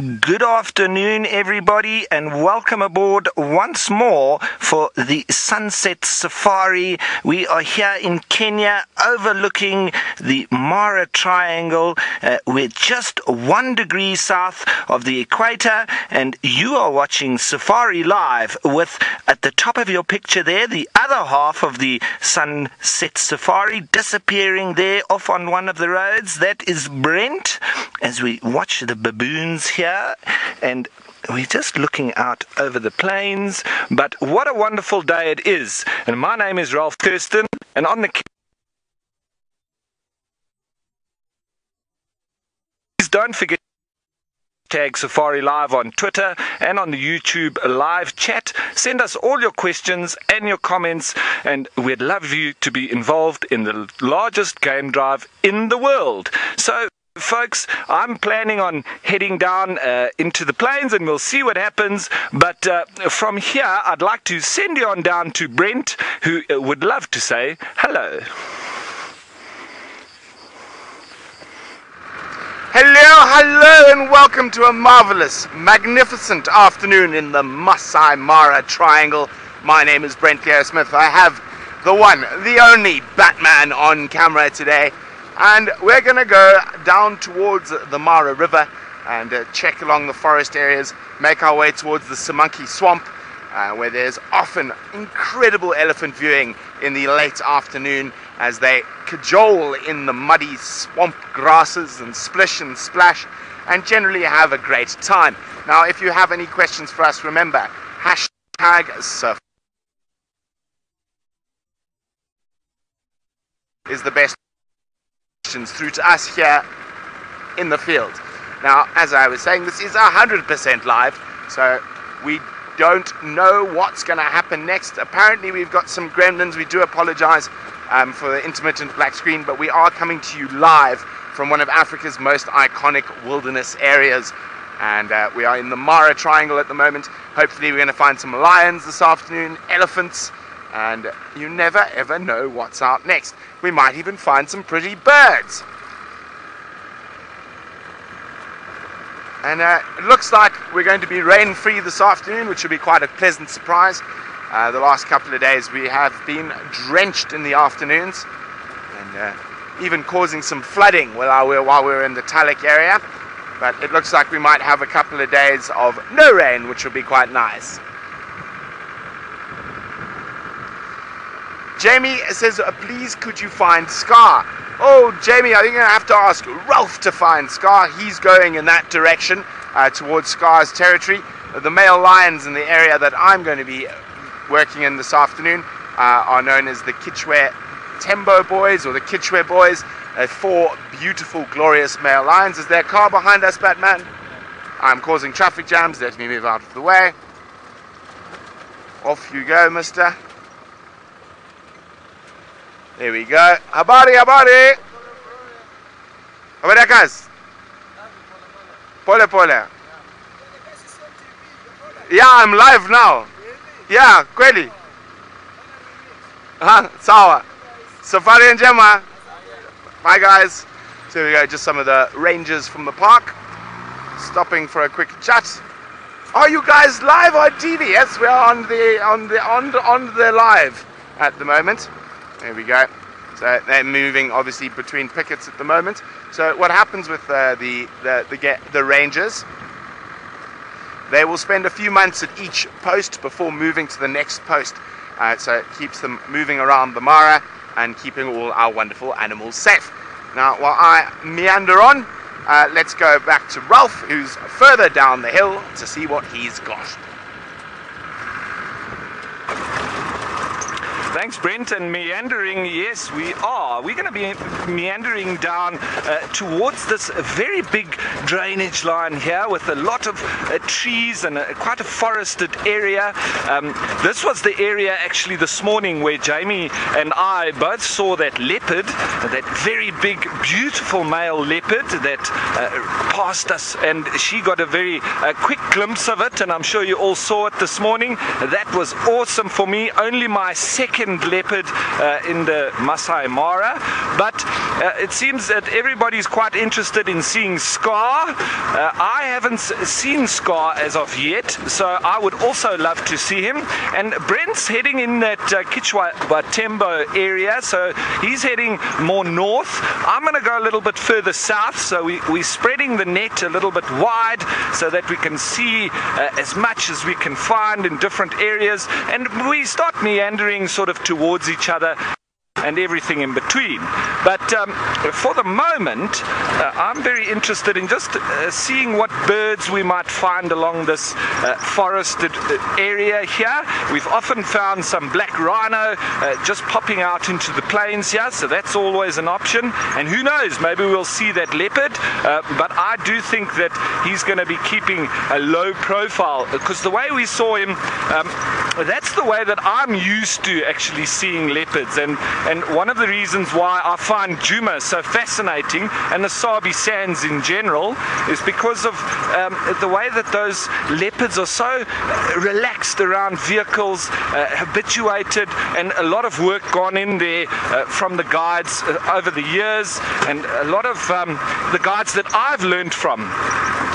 Good afternoon, everybody, and welcome aboard once more for the Sunset Safari. We are here in Kenya overlooking the Mara Triangle. We're just 1 degree south of the equator, and you are watching Safari Live with, at the top of your picture there, the other half of the Sunset Safari disappearing there off on one of the roads. That is Brent, as we watch the baboons here, and we're just looking out over the plains. But what a wonderful day it is. And my name is Ralph Kirsten, and on the please don't forget tag Safari Live on Twitter and on the YouTube live chat. Send us all your questions and your comments, and we'd love you to be involved in the largest game drive in the world. So folks, I'm planning on heading down into the plains, and we'll see what happens. But from here, I'd like to send you on down to Brent, who would love to say hello. Hello, and welcome to a marvelous, magnificent afternoon in the Masai Mara Triangle. My name is Brent Smith. I have the one, the only Batman on camera today. And we're going to go down towards the Mara River and check along the forest areas, make our way towards the Samanki Swamp, where there's often incredible elephant viewing in the late afternoon as they cajole in the muddy swamp grasses and splish and splash and generally have a great time. Now, if you have any questions for us, remember, #surf is the best through to us here in the field. Now, as I was saying, this is 100% live, so we don't know what's going to happen next. Apparently we've got some gremlins. We do apologize for the intermittent black screen, but we are coming to you live from one of Africa's most iconic wilderness areas, and we are in the Mara Triangle at the moment. Hopefully we're going to find some lions this afternoon, elephants, and you never ever know what's out next. We might even find some pretty birds. And it looks like we're going to be rain-free this afternoon, which will be quite a pleasant surprise. The last couple of days we have been drenched in the afternoons, and even causing some flooding while we're in the Talek area. But it looks like we might have a couple of days of no rain, which will be quite nice. Jamie says, please could you find Scar? Oh, Jamie, I think I'm going to have to ask Ralph to find Scar. He's going in that direction towards Scar's territory. The male lions in the area that I'm going to be working in this afternoon are known as the Chitwa Tembo Boys, or the Chitwa Boys. 4 beautiful, glorious male lions. Is there a car behind us, Batman? I'm causing traffic jams. Let me move out of the way. Off you go, mister. There we go. Habari. Habari guys. Pole. Yeah, I'm live now. Yeah, kweli. Sawa. Safari and Djuma. Bye guys. So here we go, just some of the rangers from the park stopping for a quick chat. Are you guys live on TV? Yes, we are on the live at the moment. There we go. So they're moving obviously between pickets at the moment. So what happens with the rangers, they will spend a few months at each post before moving to the next post. So it keeps them moving around the Mara and keeping all our wonderful animals safe. Now, while I meander on, let's go back to Ralph, who's further down the hill, to see what he's got. Thanks, Brent. And meandering, yes, we are. We're going to be meandering down towards this very big drainage line here with a lot of trees and quite a forested area. This was the area actually this morning where Jamie and I both saw that leopard, that very big, beautiful male leopard that passed us, and she got a very quick glimpse of it, and I'm sure you all saw it this morning. That was awesome for me. Only my second second leopard in the Masai Mara, but it seems that everybody's quite interested in seeing Scar. I haven't seen Scar as of yet, so I would also love to see him. And Brent's heading in that Chitwa Batembo area, so he's heading more north. I'm going to go a little bit further south, so we're spreading the net a little bit wide so that we can see as much as we can find in different areas, and we start meandering sort of towards each other and everything in between. But for the moment, I'm very interested in just seeing what birds we might find along this forested area here. We've often found some black rhino just popping out into the plains here, so that's always an option. And who knows, maybe we'll see that leopard, but I do think that he's going to be keeping a low profile, because the way we saw him, that's the way that I'm used to actually seeing leopards. And one of the reasons why I find Djuma so fascinating, and the Sabi sands in general, is because of the way that those leopards are so relaxed around vehicles, habituated, and a lot of work gone in there from the guides over the years, and a lot of the guides that I've learned from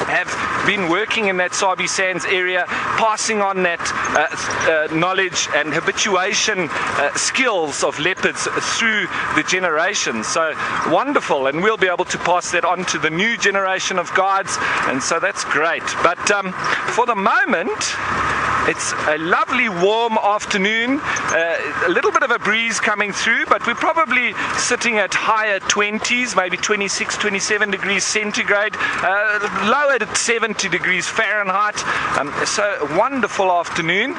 have been working in that Sabi Sands area, passing on that knowledge and habituation skills of leopards through the generations. So wonderful, and we'll be able to pass that on to the new generation of guides, and so that's great. But for the moment, it's a lovely warm afternoon, a little bit of a breeze coming through, but we're probably sitting at higher 20s, maybe 26, 27 degrees centigrade, lower at 70 degrees Fahrenheit. So wonderful afternoon.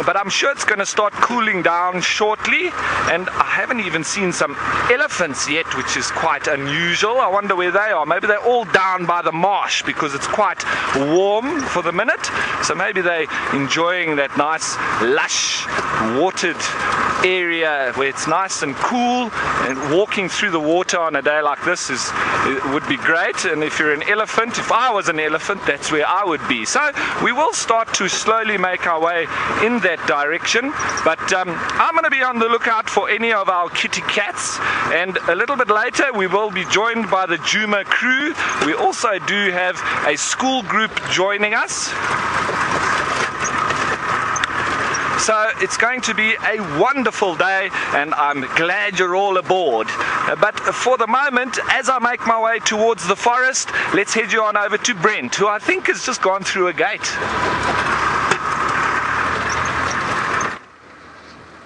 But I'm sure it's going to start cooling down shortly, and I haven't even seen some elephants yet, which is quite unusual. I wonder where they are. Maybe they're all down by the marsh because it's quite warm for the minute, so maybe they're enjoying that nice lush watered area where it's nice and cool, and walking through the water on a day like this would be great. And if you're an elephant, if I was an elephant, that's where I would be. So we will start to slowly make our way in that direction, but I'm going to be on the lookout for any of our kitty cats, and a little bit later we will be joined by the Djuma crew. We also do have a school group joining us, so it's going to be a wonderful day, and I'm glad you're all aboard. But for the moment, as I make my way towards the forest, let's head you on over to Brent, who I think has just gone through a gate.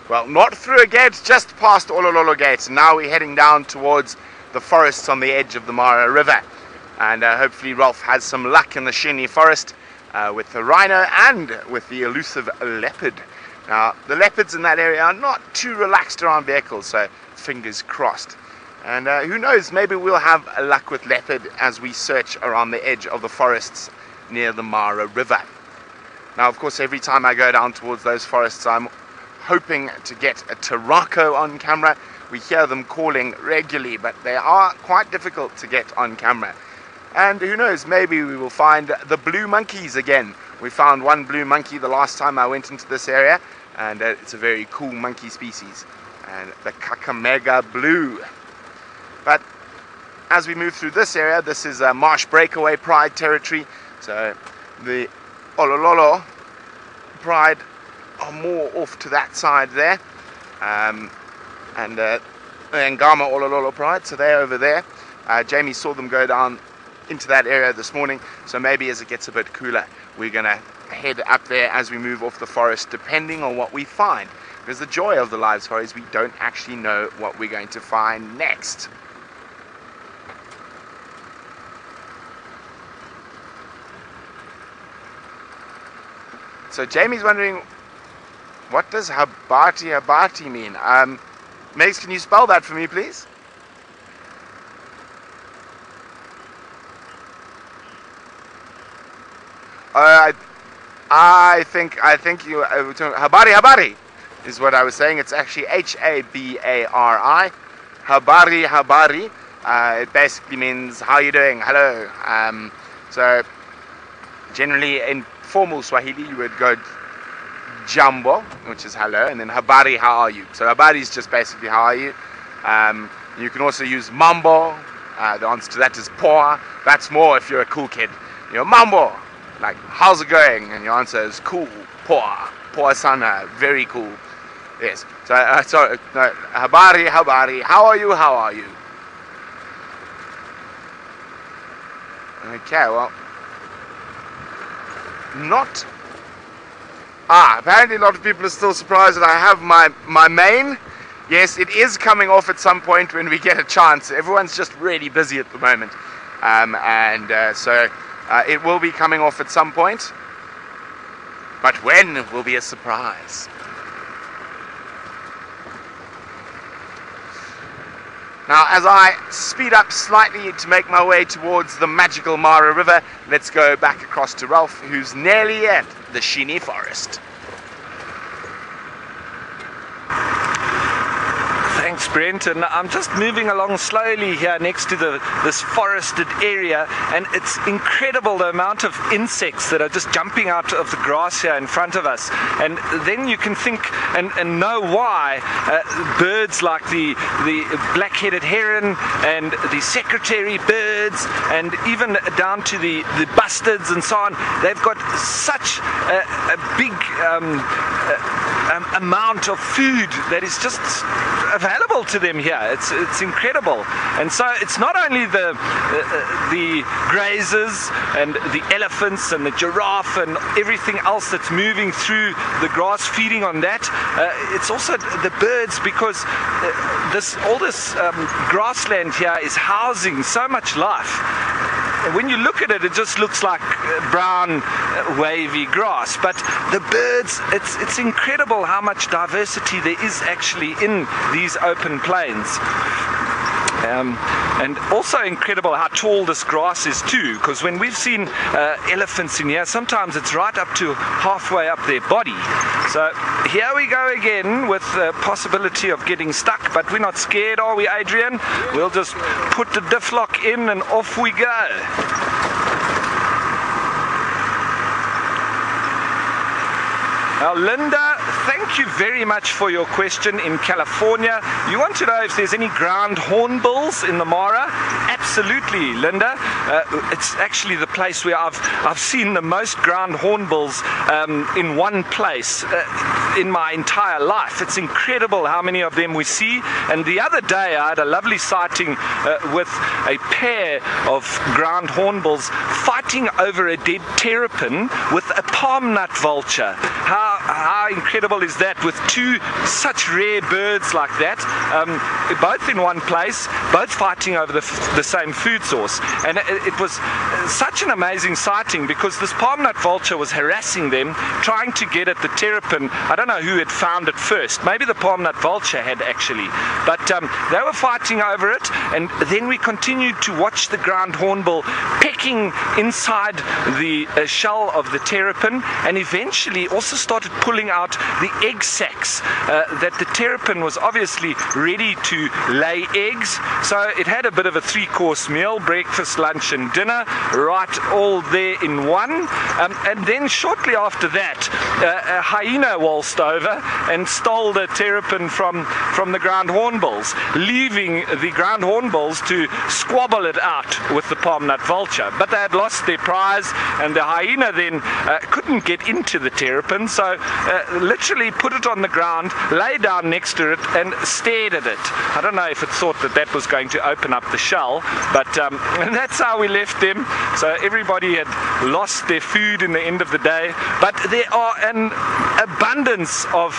Well, not through a gate, just past Olololo Gate. Now we're heading down towards the forests on the edge of the Mara River. And hopefully Rolf has some luck in the Shini forest with the rhino and with the elusive leopard. Now, the leopards in that area are not too relaxed around vehicles, so fingers crossed. And who knows, maybe we'll have luck with leopard as we search around the edge of the forests near the Mara River. Now, of course, every time I go down towards those forests, I'm hoping to get a Tarako on camera. We hear them calling regularly, but they are quite difficult to get on camera. And who knows, maybe we will find the blue monkeys again. We found one blue monkey the last time I went into this area, and it's a very cool monkey species, and the Kakamega blue. But as we move through this area, this is a Marsh Breakaway Pride territory, so the Olololo Pride are more off to that side there, and the Angama Olololo Pride, so they're over there. Jamie saw them go down into that area this morning, so maybe as it gets a bit cooler, we're gonna head up there as we move off the forest, depending on what we find, because the joy of the live safari is we don't actually know what we're going to find next. So Jamie's wondering, what does habati mean? Megs, can you spell that for me, please? I think you habari is what I was saying. It's actually Habari. Habari. It basically means how you doing, hello. So generally in formal Swahili you would go jambo, which is hello, and then habari, how are you? So habari is just basically how are you. You can also use mambo. The answer to that is poa. That's more if you're a cool kid. Mambo, like how's it going? And your answer is cool, poa, poa sana, very cool. Yes. So habari, how are you? How are you? Okay, well, not. Apparently a lot of people are still surprised that I have my mane. Yes, it is coming off at some point when we get a chance. Everyone's just really busy at the moment. So it will be coming off at some point. But when will be a surprise. Now, as I speed up slightly to make my way towards the magical Mara River, let's go back across to Ralph, who's nearly at the Shini Forest. Thanks, Brent, and I'm just moving along slowly here next to this forested area, and it's incredible the amount of insects that are just jumping out of the grass here in front of us. And then you can think and know why birds like the black-headed heron and the secretary birds, and even down to the bustards and so on, they've got such a big amount of food that is just available to them here. It's incredible. And so it's not only the grazers and the elephants and the giraffe and everything else that's moving through the grass feeding on that, it's also the birds, because all this grassland here is housing so much life. When you look at it, it just looks like brown, wavy grass. But the birds, it's incredible how much diversity there is actually in these open plains. And also incredible how tall this grass is too, because when we've seen elephants in here, sometimes it's right up to halfway up their body. So here we go again with the possibility of getting stuck, but we're not scared, are we, Adrian? We'll just put the diff lock in and off we go. Now, Linda, thank you very much for your question in California. You want to know if there's any ground hornbills in the Mara? Absolutely, Linda. It's actually the place where I've seen the most ground hornbills in one place in my entire life. It's incredible how many of them we see. And the other day I had a lovely sighting with a pair of ground hornbills fighting over a dead terrapin with a palm nut vulture. How incredible is that, with two such rare birds like that, both in one place, both fighting over the same food source. And it was such an amazing sighting, because this palm nut vulture was harassing them, trying to get at the terrapin. I don't know who had found it first. Maybe the palm nut vulture had actually. But they were fighting over it, and then we continued to watch the ground hornbill pecking inside the shell of the terrapin, and eventually also started pulling out the egg sacs that the terrapin was obviously ready to lay eggs. So it had a bit of a three-course meal, breakfast, lunch and dinner, right all there in one. And then shortly after that, a hyena waltzed over and stole the terrapin from the ground hornbills, leaving the ground hornbills to squabble it out with the palm nut vulture. But they had lost their prize, and the hyena then couldn't get into the terrapin, so literally put it on the ground, lay down next to it and stared at it. I don't know if it thought that was going to open up the shell, but that's how we left them. So everybody had lost their food in the end of the day. But there are an abundance of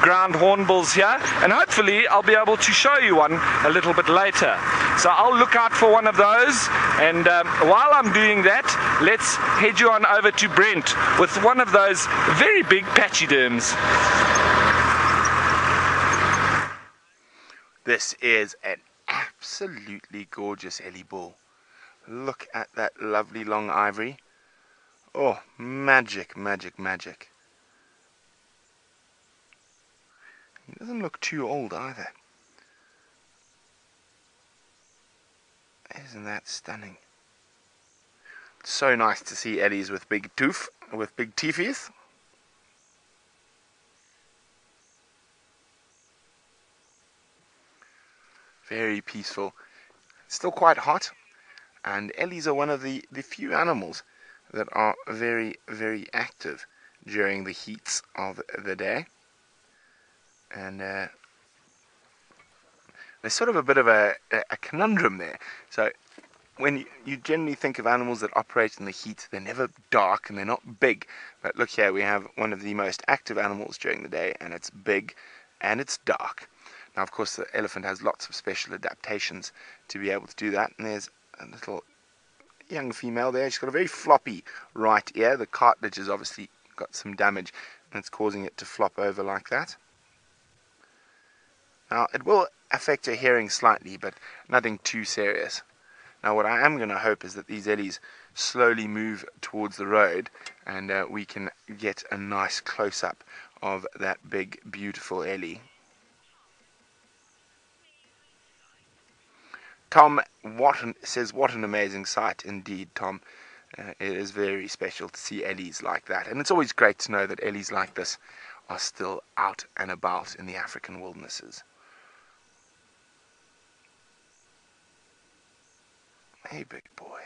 ground hornbills here, and hopefully I'll be able to show you one a little bit later. So I'll look out for one of those, and while I'm doing that, let's head you on over to Brent with one of those very big pachyderms. This is an absolutely gorgeous Ellie bull. Look at that lovely long ivory. Oh, magic, magic, magic. He doesn't look too old either. Isn't that stunning? It's so nice to see Ellies with big teeth. Very peaceful. Still quite hot, and ellies are one of the few animals that are very, very active during the heats of the day. And there's sort of a bit of a conundrum there. So when you generally think of animals that operate in the heat, they're never dark and they're not big. But look here, we have one of the most active animals during the day, and it's big and it's dark. Now, of course, the elephant has lots of special adaptations to be able to do that. And there's a little young female there. She's got a very floppy right ear. The cartilage has obviously got some damage, and it's causing it to flop over like that. Now, it will affect her hearing slightly, but nothing too serious. Now, what I am going to hope is that these ellies slowly move towards the road, and we can get a nice close-up of that big, beautiful ellie. Tom says, what an amazing sight indeed, Tom. It is very special to see ellies like that. And it's always great to know that ellies like this are still out and about in the African wildernesses. Hey, big boy.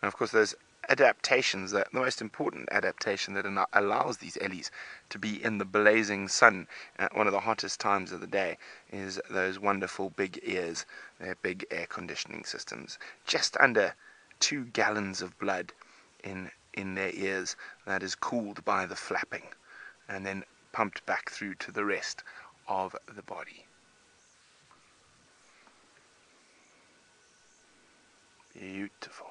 And of course, there's adaptations. The most important adaptation that allows these ellies to be in the blazing sun at one of the hottest times of the day is those wonderful big ears, their big air conditioning systems. Just under 2 gallons of blood in their ears that is cooled by the flapping and then pumped back through to the rest of the body. Beautiful.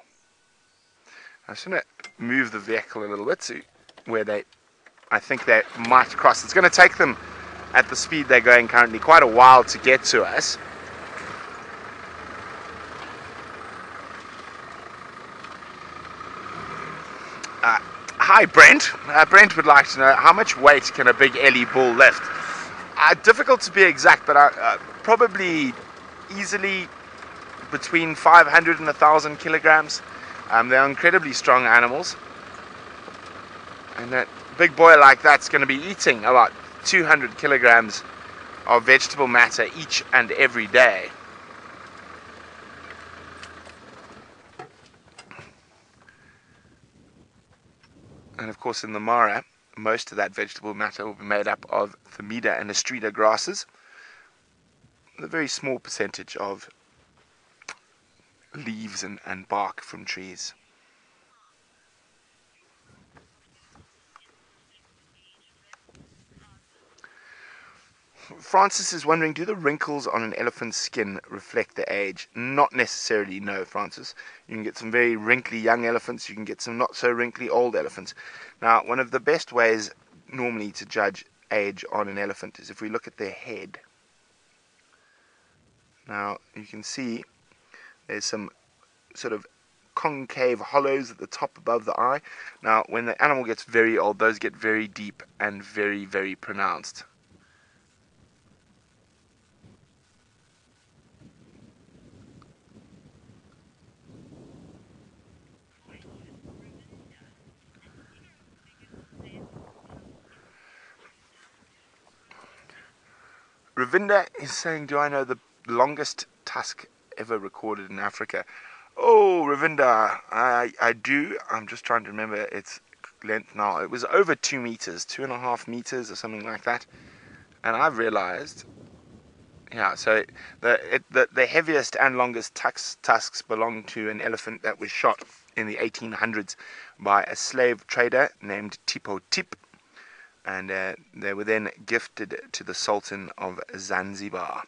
I'm just going to move the vehicle a little bit to where I think they might cross. It's going to take them, at the speed they're going currently, quite a while to get to us. Hi, Brent. Brent would like to know, how much weight can a big ellie bull lift? Difficult to be exact, but probably easily between 500 and 1,000 kilograms. They're incredibly strong animals, and that big boy like that's going to be eating about 200 kilograms of vegetable matter each and every day. And of course, in the Mara, most of that vegetable matter will be made up of Themida and Astrida grasses, with a very small percentage of leaves and bark from trees. Francis is wondering, do the wrinkles on an elephant's skin reflect the age? Not necessarily, no, Francis. You can get some very wrinkly young elephants, you can get some not so wrinkly old elephants. Now, one of the best ways normally to judge age on an elephant is if we look at their head. Now, you can see there's some sort of concave hollows at the top above the eye. Now, when the animal gets very old, those get very deep and very, very pronounced. Ravinda is saying, do I know the longest tusk ever recorded in Africa? Oh, Ravinda, I do. I'm just trying to remember its length now. It was over 2 meters, 2.5 meters or something like that. And I've realized, yeah, so the heaviest and longest tusks belong to an elephant that was shot in the 1800s by a slave trader named Tipo Tip. And they were then gifted to the Sultan of Zanzibar.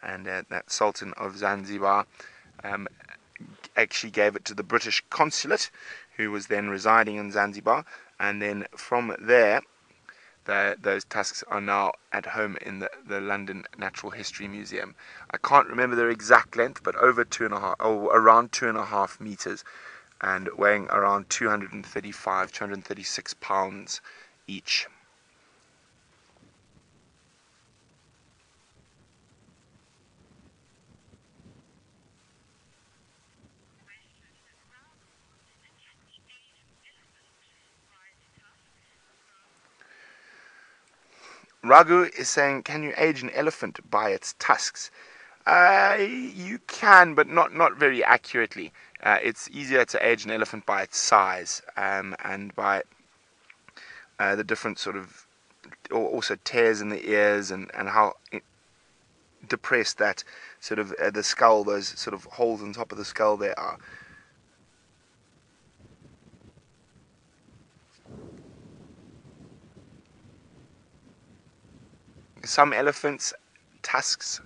And that Sultan of Zanzibar actually gave it to the British consulate, who was then residing in Zanzibar. And then from there, those tusks are now at home in the London Natural History Museum. I can't remember their exact length, but over 2.5, or around 2.5 meters, and weighing around 235, 236 pounds each. Ragu is saying, can you age an elephant by its tusks? You can, but not very accurately. It's easier to age an elephant by its size and by the different sort of, or also tears in the ears and how depressed that sort of the skull, those sort of holes on top of the skull there are. Some elephants' tusks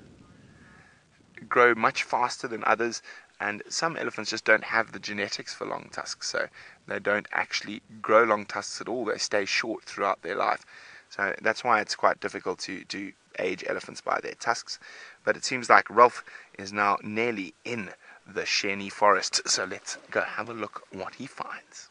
grow much faster than others, and some elephants just don't have the genetics for long tusks, so they don't actually grow long tusks at all. They stay short throughout their life. So that's why it's quite difficult to age elephants by their tusks. But it seems like Rolf is now nearly in the Sheni forest, so let's go have a look what he finds.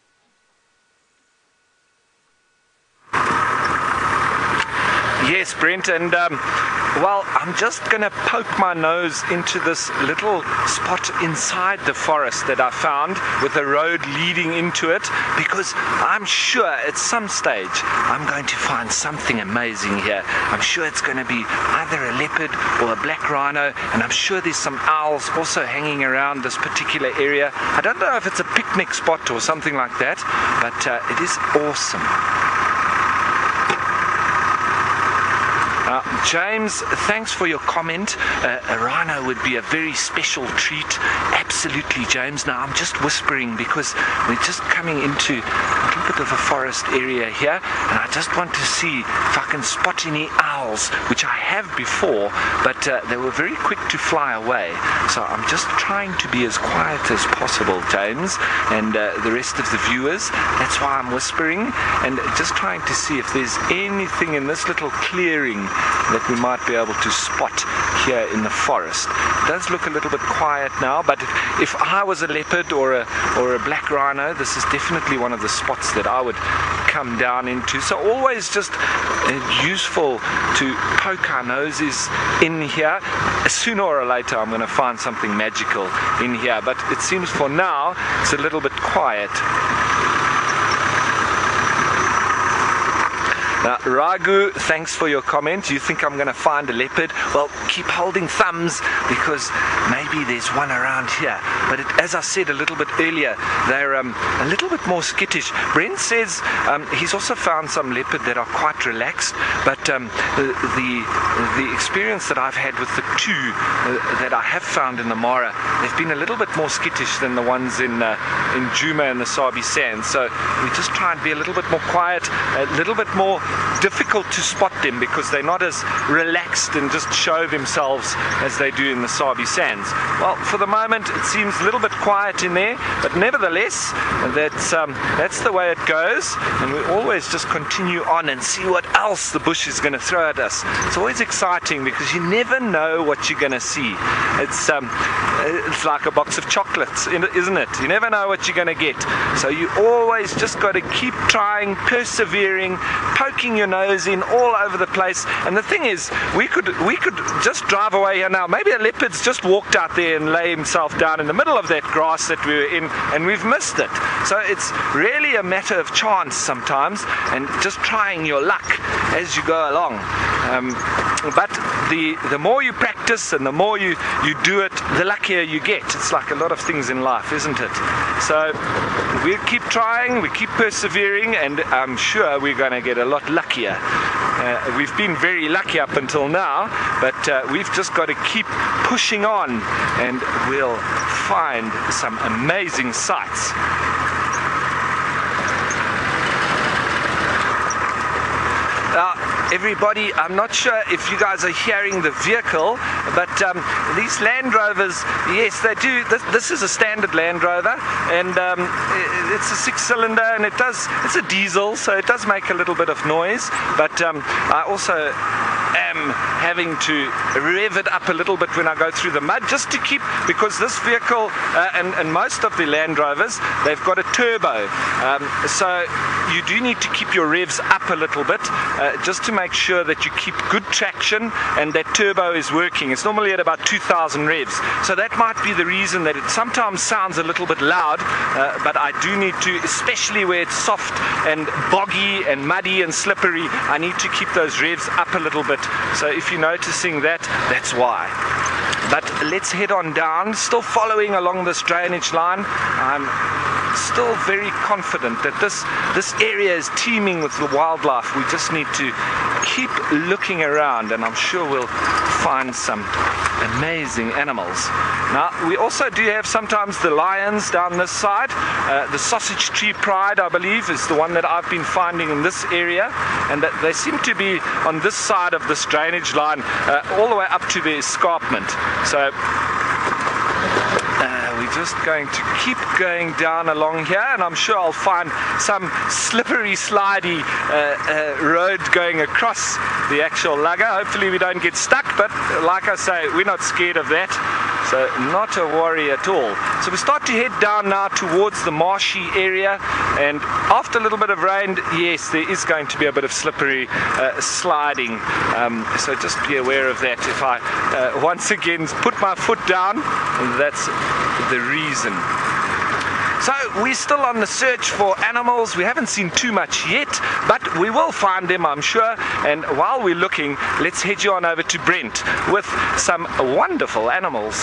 Yes, Brent, and well, I'm just going to poke my nose into this little spot inside the forest that I found with a road leading into it, because I'm sure at some stage I'm going to find something amazing here. I'm sure it's going to be either a leopard or a black rhino, and I'm sure there's some owls also hanging around this particular area. I don't know if it's a picnic spot or something like that, but it is awesome. James, thanks for your comment. A rhino would be a very special treat. Absolutely, James. Now, I'm just whispering because we're just coming into a little bit of a forest area here, and I just want to see if I can spot any owls, which I have before, but they were very quick to fly away. So I'm just trying to be as quiet as possible, James, and the rest of the viewers. That's why I'm whispering, and just trying to see if there's anything in this little clearing that we might be able to spot here in the forest. It does look a little bit quiet now, but if I was a leopard or a black rhino, this is definitely one of the spots that I would come down into. So always just useful to poke our noses in here. Sooner or later I'm going to find something magical in here, but it seems for now it's a little bit quiet. Now, Ragu, thanks for your comment. You think I'm going to find a leopard? Well, keep holding thumbs, because maybe there's one around here. But as I said a little bit earlier, they're a little bit more skittish. Brent says he's also found some leopard that are quite relaxed, but the experience that I've had with the two that I have found in the Mara, they've been a little bit more skittish than the ones in Djuma and the Sabi sands. So we just try and be a little bit more quiet, a little bit more difficult to spot them, because they're not as relaxed and just show themselves as they do in the Sabi sands. Well, for the moment it seems a little bit quiet in there, but nevertheless that's the way it goes, and we always just continue on and see what else the bush is going to throw at us. It's always exciting because you never know what you're going to see. It's like a box of chocolates, isn't it? You never know what you're going to get, so you always just got to keep trying, persevering, poking your nose in all over the place. And the thing is, we could just drive away here now. Maybe a leopard's just walked out there and lay himself down in the middle of that grass that we were in, and we've missed it. So it's really a matter of chance sometimes, and just trying your luck as you go along. But the more you practice and the more you do it, the luckier you get. It's like a lot of things in life, isn't it? So we'll keep trying, we keep persevering, and I'm sure we're going to get a lot luckier. We've been very lucky up until now, but we've just got to keep pushing on, and we'll find some amazing sights. Everybody, I'm not sure if you guys are hearing the vehicle, but these Land Rovers, yes, they do. This is a standard Land Rover, and it's a 6-cylinder, and it's a diesel, so it does make a little bit of noise. But I also am having to rev it up a little bit when I go through the mud, just to keep, because this vehicle and most of the Land Rovers, they've got a turbo, so you do need to keep your revs up a little bit, just to make sure that you keep good traction and that turbo is working. It's normally at about 2,000 revs, so that might be the reason that it sometimes sounds a little bit loud, but I do need to, especially where it's soft and boggy and muddy and slippery, I need to keep those revs up a little bit. So if you're noticing that, that's why. But let's head on down, still following along this drainage line. I'm still very confident that this area is teeming with the wildlife. We just need to keep looking around, and I'm sure we'll find some amazing animals. Now, we also do have sometimes the lions down this side. The sausage tree pride, I believe, is the one that I've been finding in this area, and that they seem to be on this side of this drainage line, all the way up to the escarpment. So we're just going to keep going down along here, and I'm sure I'll find some slippery, slidey road going across the actual lugger. Hopefully we don't get stuck, but like I say, we're not scared of that, so not a worry at all. So we start to head down now towards the marshy area, and after a little bit of rain, yes, there is going to be a bit of slippery sliding, so just be aware of that. If I once again put my foot down, that's the reason. So we're still on the search for animals. We haven't seen too much yet, but we will find them, I'm sure. And while we're looking, let's head you on over to Brent with some wonderful animals.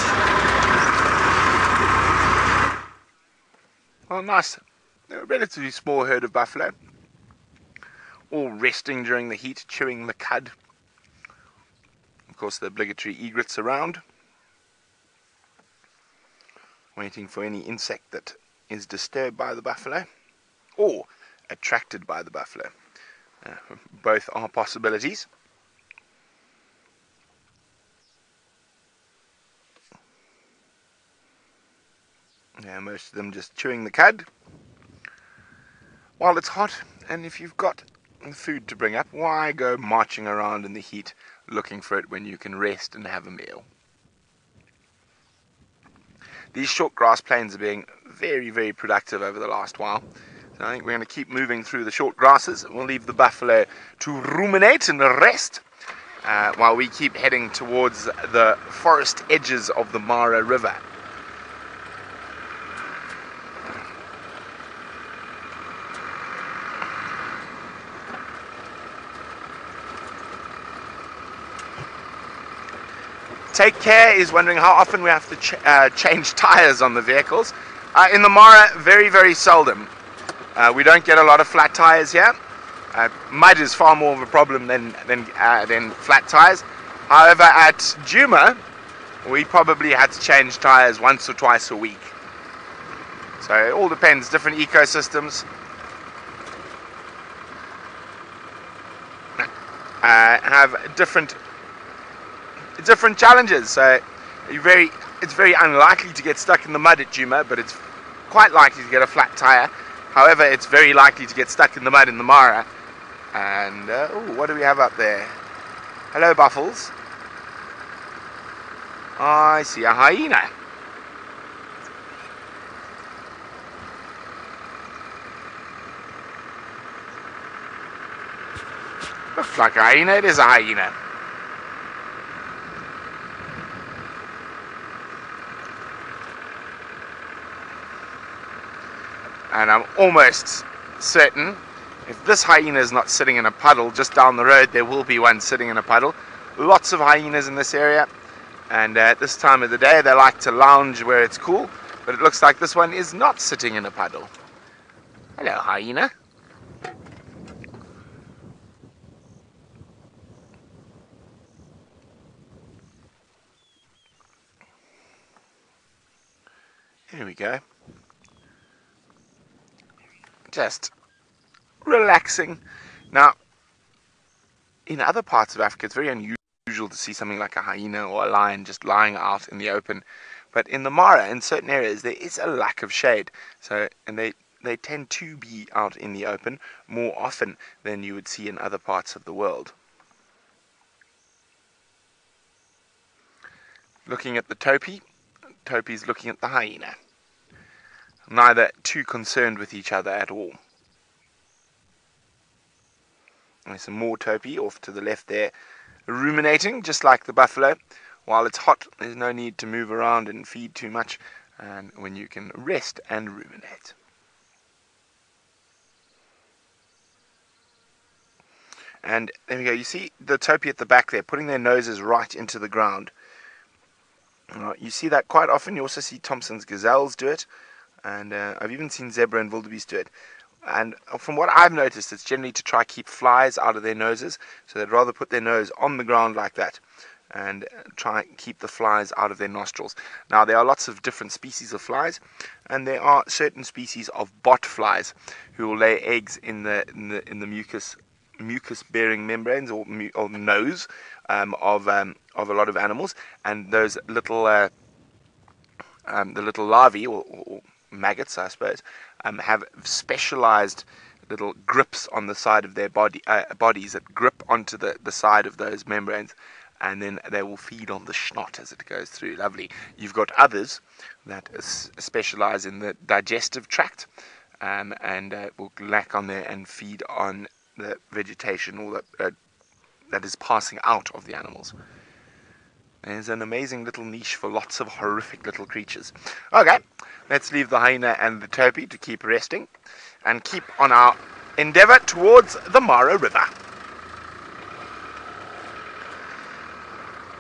Well, nice. A relatively small herd of buffalo, all resting during the heat, chewing the cud. Of course, the obligatory egrets around, waiting for any insect that is disturbed by the buffalo or attracted by the buffalo. Both are possibilities. Yeah, most of them just chewing the cud while it's hot, and if you've got food to bring up, why go marching around in the heat looking for it when you can rest and have a meal? These short grass plains are being very, very productive over the last while. So I think we're going to keep moving through the short grasses, and we'll leave the buffalo to ruminate and rest while we keep heading towards the forest edges of the Mara River. Take care is wondering how often we have to change tires on the vehicles. In the Mara, very, very seldom. We don't get a lot of flat tires here. Mud is far more of a problem than flat tires. However, at Djuma, we probably had to change tires once or twice a week. So it all depends. Different ecosystems have different challenges. So it's very unlikely to get stuck in the mud at Djuma, but it's quite likely to get a flat tire. However, it's very likely to get stuck in the mud in the Mara. And what do we have up there? Hello, buffles. I see a hyena. Looks like a hyena. It is a hyena. And I'm almost certain if this hyena is not sitting in a puddle just down the road, there will be one sitting in a puddle. Lots of hyenas in this area, and at this time of the day they like to lounge where it's cool, but it looks like this one is not sitting in a puddle. Hello, hyena. Here we go. Just relaxing. Now, in other parts of Africa, it's very unusual to see something like a hyena or a lion just lying out in the open. But in the Mara, in certain areas, there is a lack of shade. And they tend to be out in the open more often than you would see in other parts of the world. Looking at the topi, topi's looking at the hyena. Neither too concerned with each other at all. There's some more topi off to the left there, ruminating just like the buffalo. While it's hot, there's no need to move around and feed too much, and when you can rest and ruminate. And there we go. You see the topi at the back there, putting their noses right into the ground. You see that quite often. You also see Thompson's gazelles do it, and I've even seen zebra and wildebeest do it. And from what I've noticed, it's generally to try keep flies out of their noses, so they'd rather put their nose on the ground like that and try and keep the flies out of their nostrils. Now, there are lots of different species of flies, and there are certain species of bot flies who will lay eggs in the mucus-bearing membranes or nose of a lot of animals, and those little the little larvae or maggots, I suppose, have specialized little grips on the side of their bodies that grip onto the side of those membranes, and then they will feed on the snot as it goes through. Lovely. You've got others that specialize in the digestive tract, and will lack on there and feed on the vegetation or that is passing out of the animals. There's an amazing little niche for lots of horrific little creatures. Okay, let's leave the hyena and the topi to keep resting and keep on our endeavor towards the Mara River.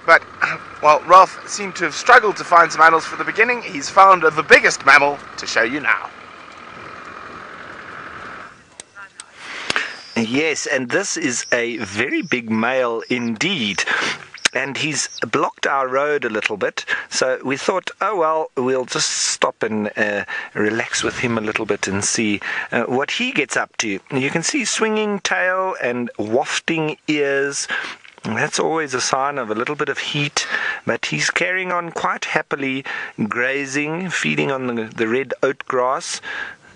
But, well, Ralph seemed to have struggled to find some animals for the beginning. He's found the biggest mammal to show you now. Yes, and this is a very big male indeed. And he's blocked our road a little bit, so we thought, oh well, we'll just stop and relax with him a little bit and see what he gets up to. You can see swinging tail and wafting ears. That's always a sign of a little bit of heat, but he's carrying on quite happily, grazing, feeding on the red oat grass.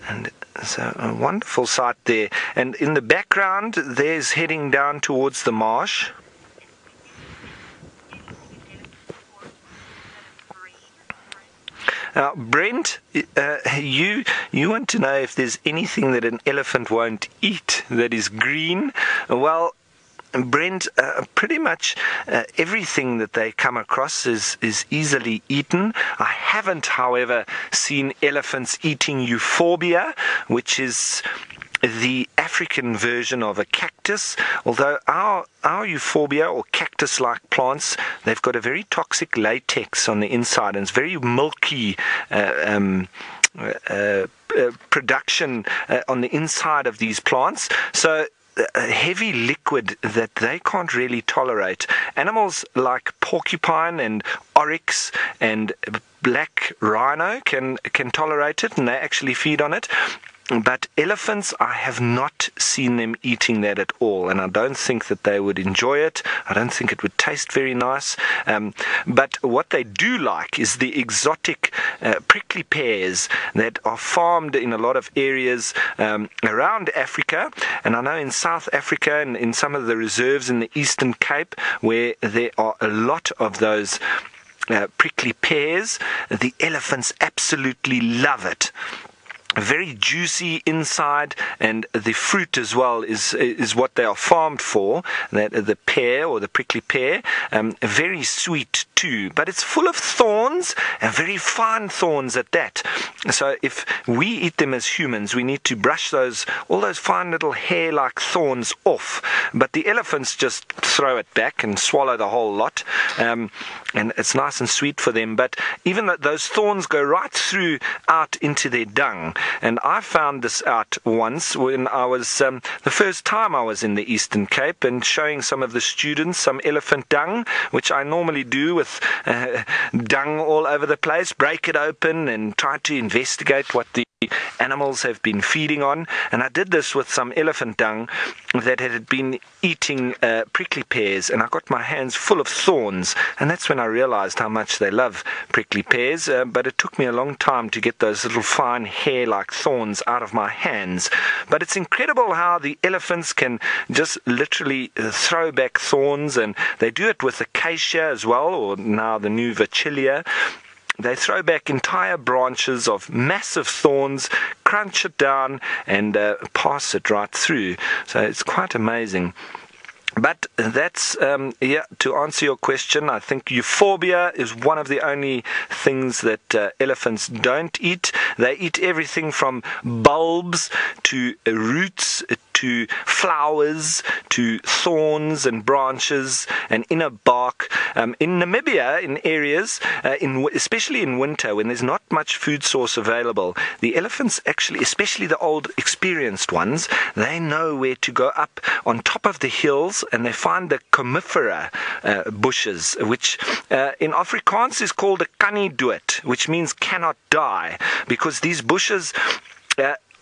And so a wonderful sight there. And in the background, there's heading down towards the marsh. Now, Brent, you want to know if there's anything that an elephant won't eat that is green. Well, Brent, pretty much everything that they come across is easily eaten. I haven't, however, seen elephants eating euphorbia, which is the African version of a cactus, although our euphorbia or cactus-like plants, they've got a very toxic latex on the inside, and it's very milky production on the inside of these plants. So a heavy liquid that they can't really tolerate. Animals like porcupine and oryx and black rhino can tolerate it, and they actually feed on it. But elephants, I have not seen them eating that at all, and I don't think that they would enjoy it. I don't think it would taste very nice. But what they do like is the exotic prickly pears that are farmed in a lot of areas around Africa. And I know in South Africa and in some of the reserves in the Eastern Cape, where there are a lot of those prickly pears, the elephants absolutely love it. Very juicy inside, and the fruit as well is what they are farmed for. That the pear or the prickly pear, very sweet too, but it's full of thorns, and very fine thorns at that. So if we eat them as humans, we need to brush all those fine little hair-like thorns off. But the elephants just throw it back and swallow the whole lot, and it's nice and sweet for them. But even those thorns go right through out into their dung. And I found this out once when I was, the first time I was in the Eastern Cape, and showing some of the students some elephant dung, which I normally do with dung all over the place, break it open and try to investigate what the animals have been feeding on. And I did this with some elephant dung that had been eating prickly pears, and I got my hands full of thorns, and that's when I realized how much they love prickly pears. But it took me a long time to get those little fine hair-like thorns out of my hands. But it's incredible how the elephants can just literally throw back thorns, and they do it with acacia as well, or now the new Vachilia. they throw back entire branches of massive thorns, crunch it down, and pass it right through. So it's quite amazing. But that's, to answer your question, I think euphorbia is one of the only things that elephants don't eat. They eat everything from bulbs to roots to flowers to thorns and branches and inner bark. In Namibia, in areas, especially in winter when there's not much food source available, the elephants actually, especially the old experienced ones, they know where to go up on top of the hills, and they find the comifera bushes, which in Afrikaans is called a kanidoot, which means cannot die, because these bushes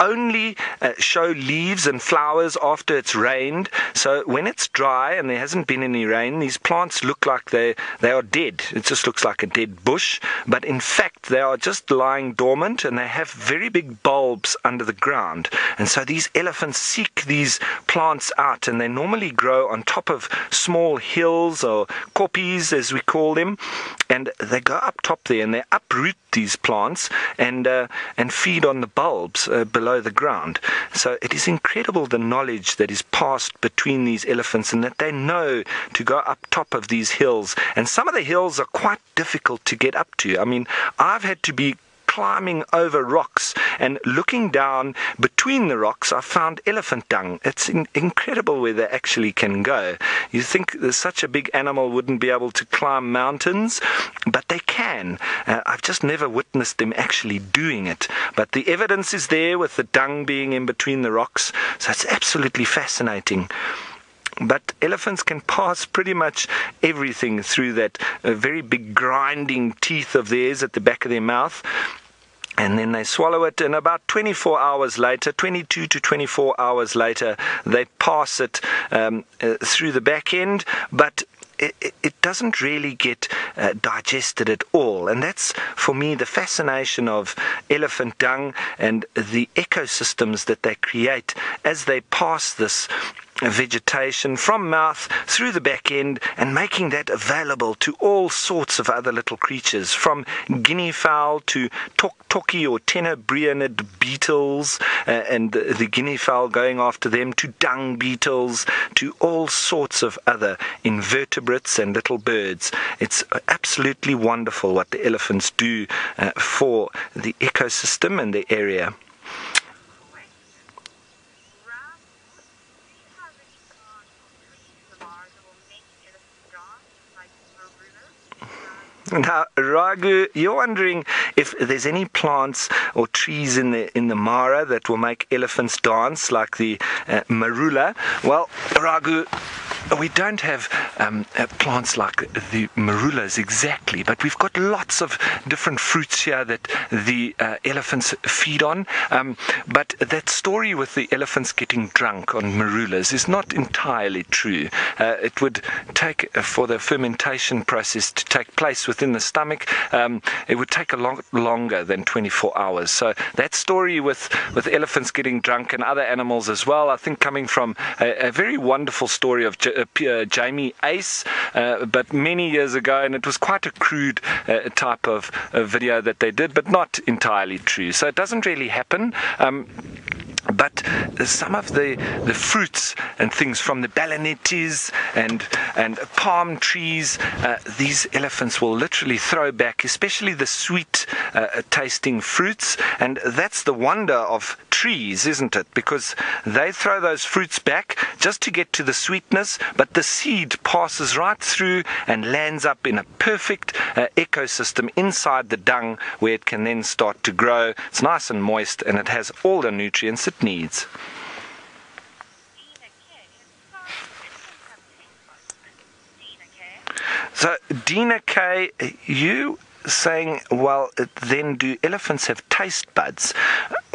only show leaves and flowers after it's rained. So when it's dry and there hasn't been any rain, these plants look like they are dead. It just looks like a dead bush, but in fact they are just lying dormant, and they have very big bulbs under the ground. And so these elephants seek these plants out, and they normally grow on top of small hills, or koppies as we call them, and they go up top there and they uproot these plants and feed on the bulbs below the ground. So it is incredible, the knowledge that is passed between these elephants, and that they know to go up top of these hills. And some of the hills are quite difficult to get up to. I mean, I've had to be climbing over rocks and looking down between the rocks. I found elephant dung. It's incredible where they actually can go. You think such a big animal wouldn't be able to climb mountains, but they can. I've just never witnessed them actually doing it, but the evidence is there with the dung being in between the rocks, so it's absolutely fascinating. But elephants can pass pretty much everything through that very big grinding teeth of theirs at the back of their mouth. And then they swallow it, and about 24 hours later, 22 to 24 hours later, they pass it through the back end, but it doesn't really get digested at all. And that's, for me, the fascination of elephant dung and the ecosystems that they create as they pass this vegetation from mouth through the back end, and making that available to all sorts of other little creatures, from guinea fowl to toki or tenebrianid beetles, and the guinea fowl going after them, to dung beetles, to all sorts of other invertebrates and little birds. It's absolutely wonderful what the elephants do for the ecosystem and the area. Now, Raghu, you're wondering if there's any plants or trees in the Mara that will make elephants dance, like the marula. Well, Raghu, we don't have plants like the marulas exactly, but we've got lots of different fruits here that the elephants feed on. But that story with the elephants getting drunk on marulas is not entirely true. It would take, for the fermentation process to take place within the stomach, it would take a lot longer than 24 hours. So that story with elephants getting drunk, and other animals as well, I think coming from a very wonderful story of Jamie Ace, but many years ago, and it was quite a crude type of video that they did, but not entirely true. So it doesn't really happen. But some of the fruits and things from the balanetes and palm trees, these elephants will literally throw back, especially the sweet tasting fruits. And that's the wonder of trees, isn't it? Because they throw those fruits back just to get to the sweetness, but the seed passes right through and lands up in a perfect ecosystem inside the dung, where it can then start to grow. It's nice and moist, and it has all the nutrients it needs. So, Dina K, you saying, well, then do elephants have taste buds?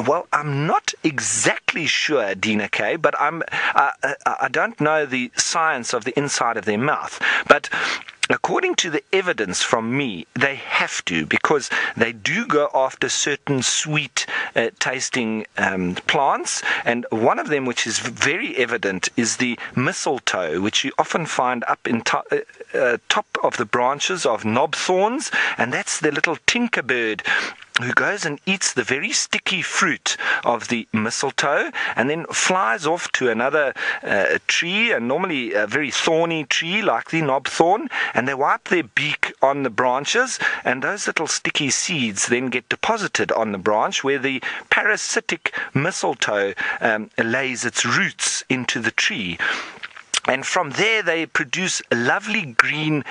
Well, I'm not exactly sure, Dina K, but I don't know the science of the inside of their mouth. But according to the evidence from me, they have to, because they do go after certain sweet tasting plants, and one of them which is very evident is the mistletoe, which you often find up in top of the branches of knobthorns, and that's the little tinker bird who goes and eats the very sticky fruit of the mistletoe and then flies off to another tree, and normally a very thorny tree like the knobthorn, and they wipe their beak on the branches, and those little sticky seeds then get deposited on the branch where the parasitic mistletoe lays its roots into the tree. And from there they produce lovely green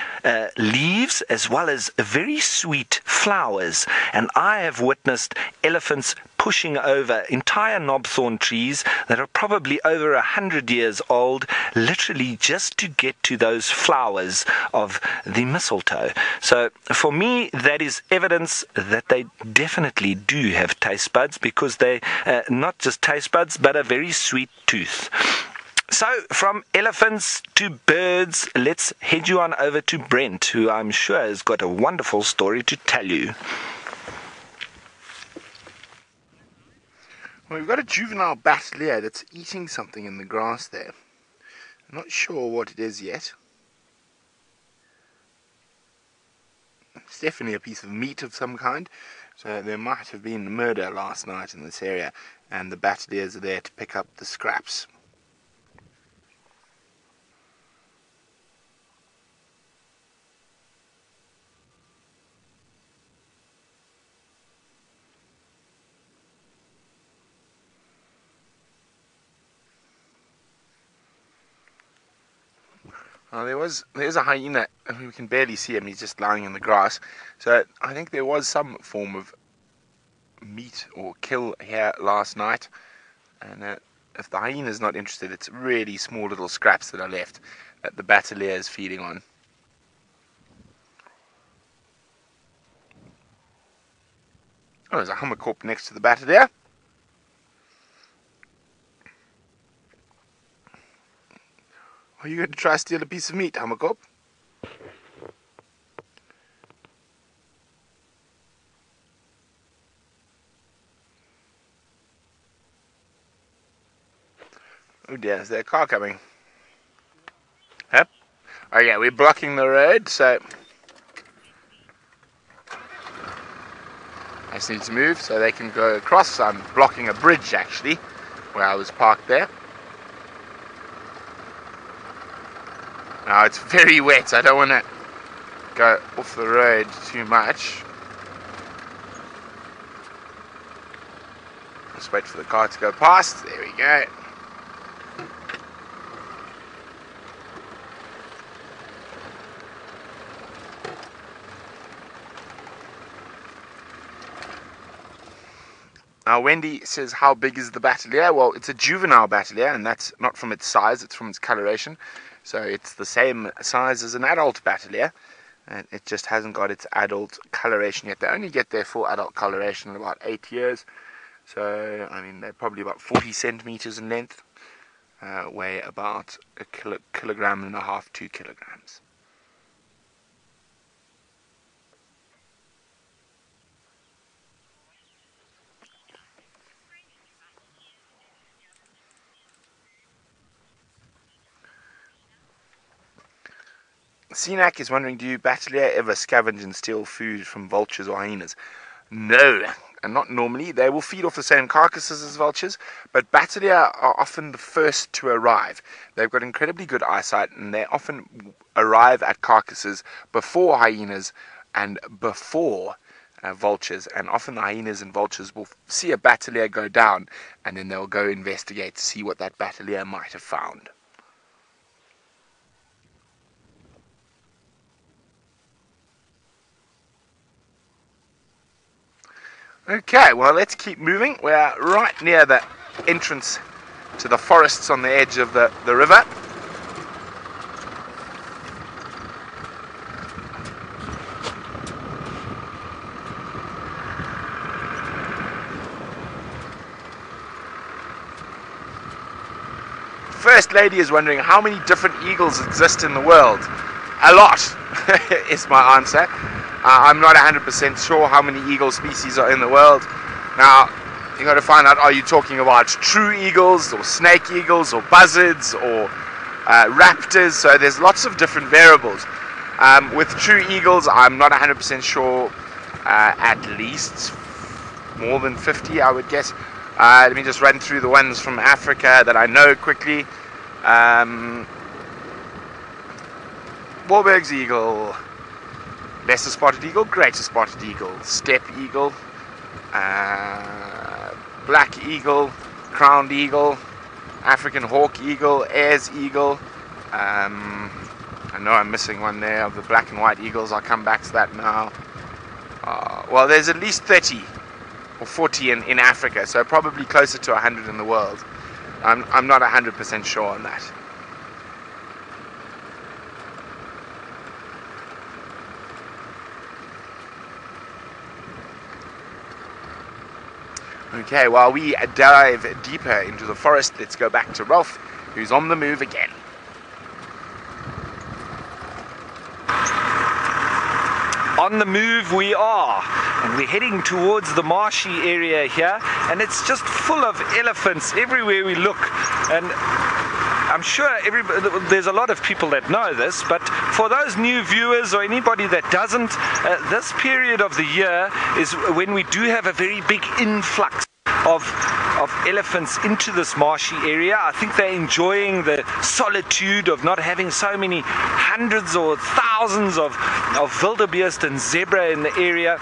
leaves as well as very sweet flowers. And I have witnessed elephants pushing over entire knobthorn trees that are probably over 100 years old, literally just to get to those flowers of the mistletoe. So for me, that is evidence that they definitely do have taste buds, because they not just taste buds but a very sweet tooth. So, from elephants to birds, let's head you on over to Brent, who I'm sure has got a wonderful story to tell you. Well, we've got a juvenile battalier that's eating something in the grass there. I'm not sure what it is yet. It's definitely a piece of meat of some kind. So there might have been murder last night in this area, and the battaliers are there to pick up the scraps. There's a hyena. We can barely see him. He's just lying in the grass. So I think there was some form of meat or kill here last night. And if the hyena is not interested, it's really small little scraps that are left that the battalier is feeding on. Oh, there's a hummercorp next to the battalier. Are you going to try to steal a piece of meat, hummercorp? Oh dear, is there a car coming? Yep. Oh yeah, we're blocking the road, so I just need to move so they can go across. I'm blocking a bridge actually, where I was parked there. Now it's very wet, I don't want to go off the road too much. Just wait for the car to go past. There we go. Now Wendy says, how big is the battalier? Well, it's a juvenile battalier, and that's not from its size, it's from its coloration. So it's the same size as an adult battalier, and it just hasn't got its adult coloration yet. They only get their full adult coloration in about 8 years. So, I mean, they're probably about 40 centimeters in length, weigh about a kilogram and a half, 2 kilograms. Sinak is wondering, do battalier ever scavenge and steal food from vultures or hyenas? No, and not normally. They will feed off the same carcasses as vultures, but battalier are often the first to arrive. They've got incredibly good eyesight, and they often arrive at carcasses before hyenas and before vultures, and often the hyenas and vultures will see a battalier go down, and then they'll go investigate to see what that battalier might have found. Okay, well, let's keep moving. We're right near the entrance to the forests on the edge of the river. First lady is wondering how many different eagles exist in the world. A lot is my answer. I'm not 100% sure how many eagle species are in the world. Now, You got to find out, are you talking about true eagles or snake eagles or buzzards or raptors? So there's lots of different variables. With true eagles, I'm not 100% sure, at least more than 50, I would guess. Let me just run through the ones from Africa that I know quickly. Wahlberg's eagle, lesser spotted eagle, greater spotted eagle, steppe eagle, black eagle, crowned eagle, African hawk eagle, Ayers eagle. I know I'm missing one there of the black and white eagles. I'll come back to that now. Well, there's at least 30 or 40 in Africa, so probably closer to 100 in the world. I'm not 100% sure on that. Okay, while we dive deeper into the forest, let's go back to Rolf, who's on the move again. On the move we are, and we're heading towards the marshy area here, and it's just full of elephants everywhere we look. And I'm sure there's a lot of people that know this, but for those new viewers or anybody that doesn't, this period of the year is when we do have a very big influx of elephants into this marshy area. I think they're enjoying the solitude of not having so many hundreds or thousands of wildebeest and zebra in the area,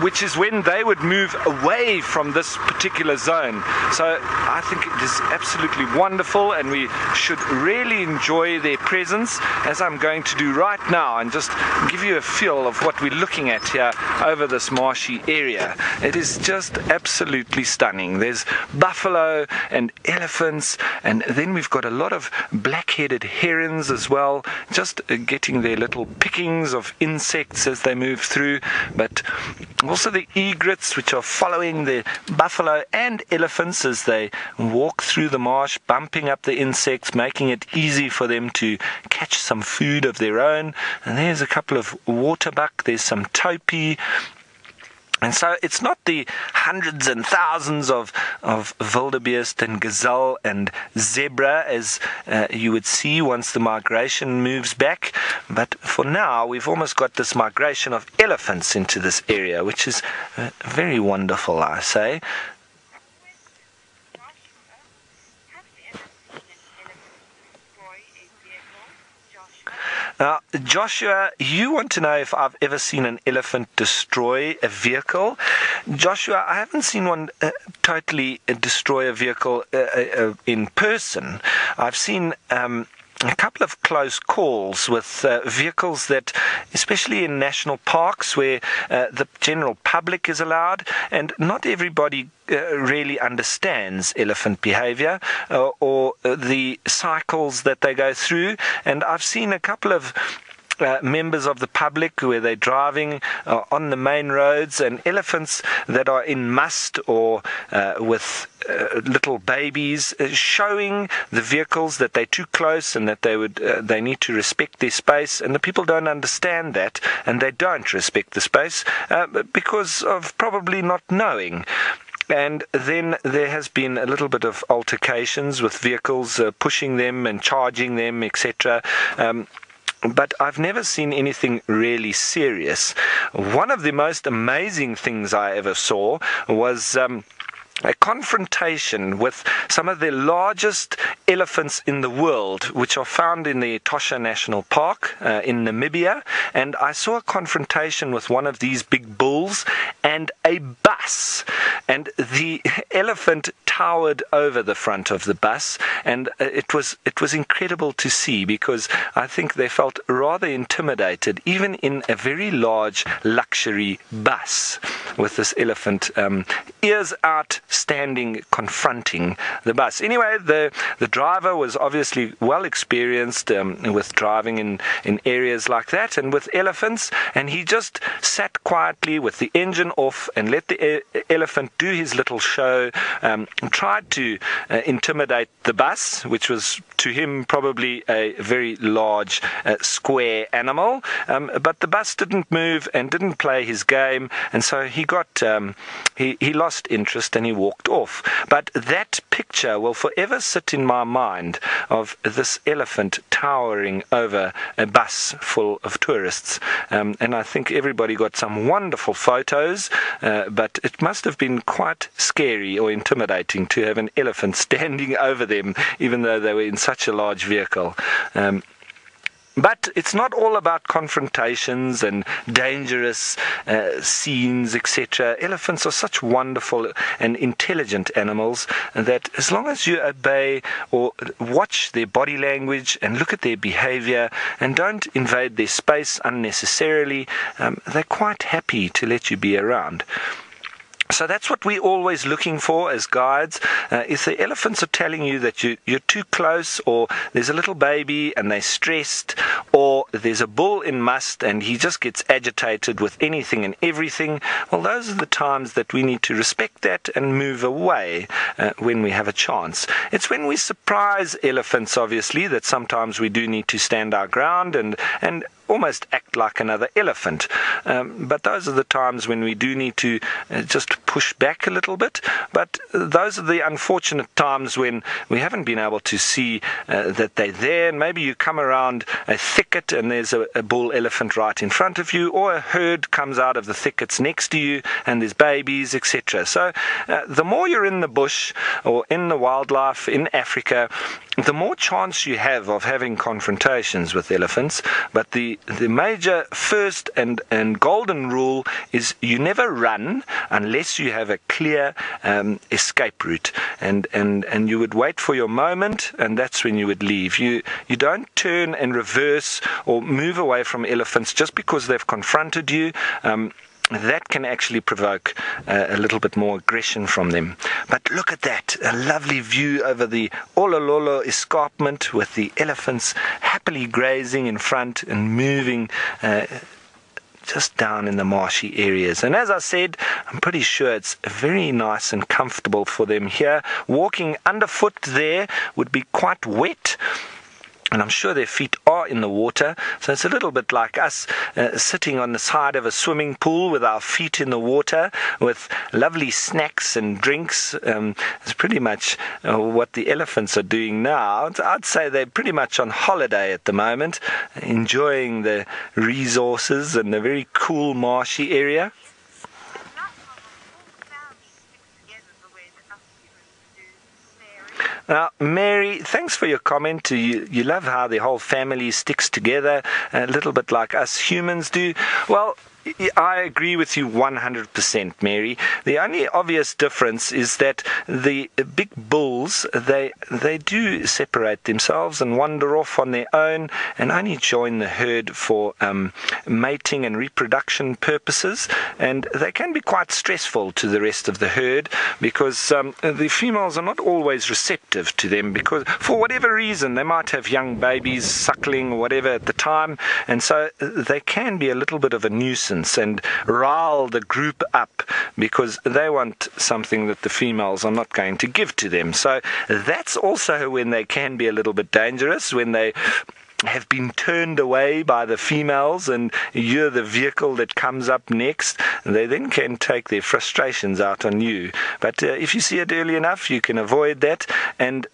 which is when they would move away from this particular zone. So I think it is absolutely wonderful, and we should really enjoy their presence, as I'm going to do right now, and just give you a feel of what we're looking at here over this marshy area. It is just absolutely stunning. There's buffalo and elephants, and then we've got a lot of black-headed herons as well, just getting their little pickings of insects as they move through, but also the egrets, which are following the buffalo and elephants as they walk through the marsh, bumping up the insects, making it easy for them to catch some food of their own. And there's a couple of waterbuck, there's some taupi. And so it's not the hundreds and thousands of wildebeest and gazelle and zebra as you would see once the migration moves back. But for now, we've almost got this migration of elephants into this area, which is very wonderful, I say. Now, Joshua, you want to know if I've ever seen an elephant destroy a vehicle. Joshua, I haven't seen one totally destroy a vehicle in person. I've seen a couple of close calls with vehicles that, especially in national parks where the general public is allowed, and not everybody really understands elephant behavior or the cycles that they go through. And I've seen a couple of members of the public where they're driving on the main roads, and elephants that are in must or with little babies showing the vehicles that they're too close and that they need to respect their space, and the people don't understand that, and they don't respect the space because of probably not knowing. And then there has been a little bit of altercations with vehicles pushing them and charging them, etc. But I've never seen anything really serious. One of the most amazing things I ever saw was a confrontation with some of the largest elephants in the world, which are found in the Etosha National Park in Namibia. And I saw a confrontation with one of these big bulls and a bus. And the elephant towered over the front of the bus, and it was incredible to see, because I think they felt rather intimidated, even in a very large luxury bus, with this elephant ears out, standing, confronting the bus. Anyway, the driver was obviously well experienced with driving in areas like that and with elephants, and he just sat quietly with the engine off and let the elephant do his little show, tried to intimidate the bus, which was to him probably a very large square animal, but the bus didn't move and didn't play his game, and so he got he lost interest and he walked off. But that picture will forever sit in my mind of this elephant towering over a bus full of tourists, and I think everybody got some wonderful photos, but it must have been quite scary or intimidating to have an elephant standing over them, even though they were in such a large vehicle. But it's not all about confrontations and dangerous scenes, etc. Elephants are such wonderful and intelligent animals that as long as you obey or watch their body language and look at their behavior and don't invade their space unnecessarily, they're quite happy to let you be around. So that's what we're always looking for as guides. If the elephants are telling you that you're too close, or there's a little baby and they're stressed, or there's a bull in must and he just gets agitated with anything and everything, well, those are the times that we need to respect that and move away when we have a chance. It's when we surprise elephants, obviously, that sometimes we do need to stand our ground and almost act like another elephant. But those are the times when we do need to just push back a little bit. But those are the unfortunate times when we haven't been able to see that they're there. And maybe you come around a thicket and there's a bull elephant right in front of you, or a herd comes out of the thickets next to you and there's babies, etc. So the more you're in the bush or in the wildlife in Africa, the more chance you have of having confrontations with elephants. But the major first and golden rule is you never run unless you have a clear escape route, and you would wait for your moment, and that's when you would leave. You don't turn and reverse or move away from elephants just because they've confronted you. That can actually provoke a little bit more aggression from them. But look at that, a lovely view over the Olololo escarpment with the elephants happily grazing in front and moving just down in the marshy areas. And as I said, I'm pretty sure it's very nice and comfortable for them here. Walking underfoot there would be quite wet, and I'm sure their feet are in the water, so it's a little bit like us sitting on the side of a swimming pool with our feet in the water with lovely snacks and drinks. It's pretty much what the elephants are doing now. I'd say they're pretty much on holiday at the moment, enjoying the resources and the very cool marshy area. Now, Mary, thanks for your comment. You love how the whole family sticks together, a little bit like us humans do. Well, I agree with you 100%, Mary. The only obvious difference is that the big bulls, they do separate themselves and wander off on their own and only join the herd for mating and reproduction purposes. And they can be quite stressful to the rest of the herd because the females are not always receptive to them, because for whatever reason they might have young babies suckling or whatever at the time, and so they can be a little bit of a nuisance and rile the group up because they want something that the females are not going to give to them. So that's also when they can be a little bit dangerous, when they have been turned away by the females and you're the vehicle that comes up next. They then can take their frustrations out on you. But if you see it early enough, you can avoid that. And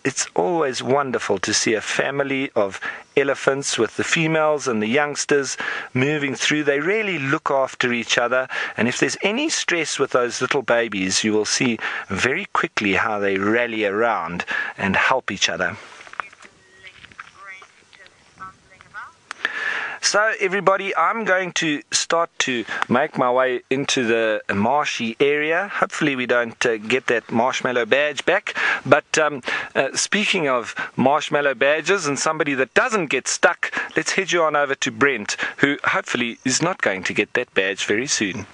it's always wonderful to see a family of elephants with the females and the youngsters moving through. They really look after each other, and if there's any stress with those little babies, you will see very quickly how they rally around and help each other. So everybody, I'm going to start to make my way into the marshy area. Hopefully we don't get that marshmallow badge back. But speaking of marshmallow badges and somebody that doesn't get stuck, let's head you on over to Brent, who hopefully is not going to get that badge very soon.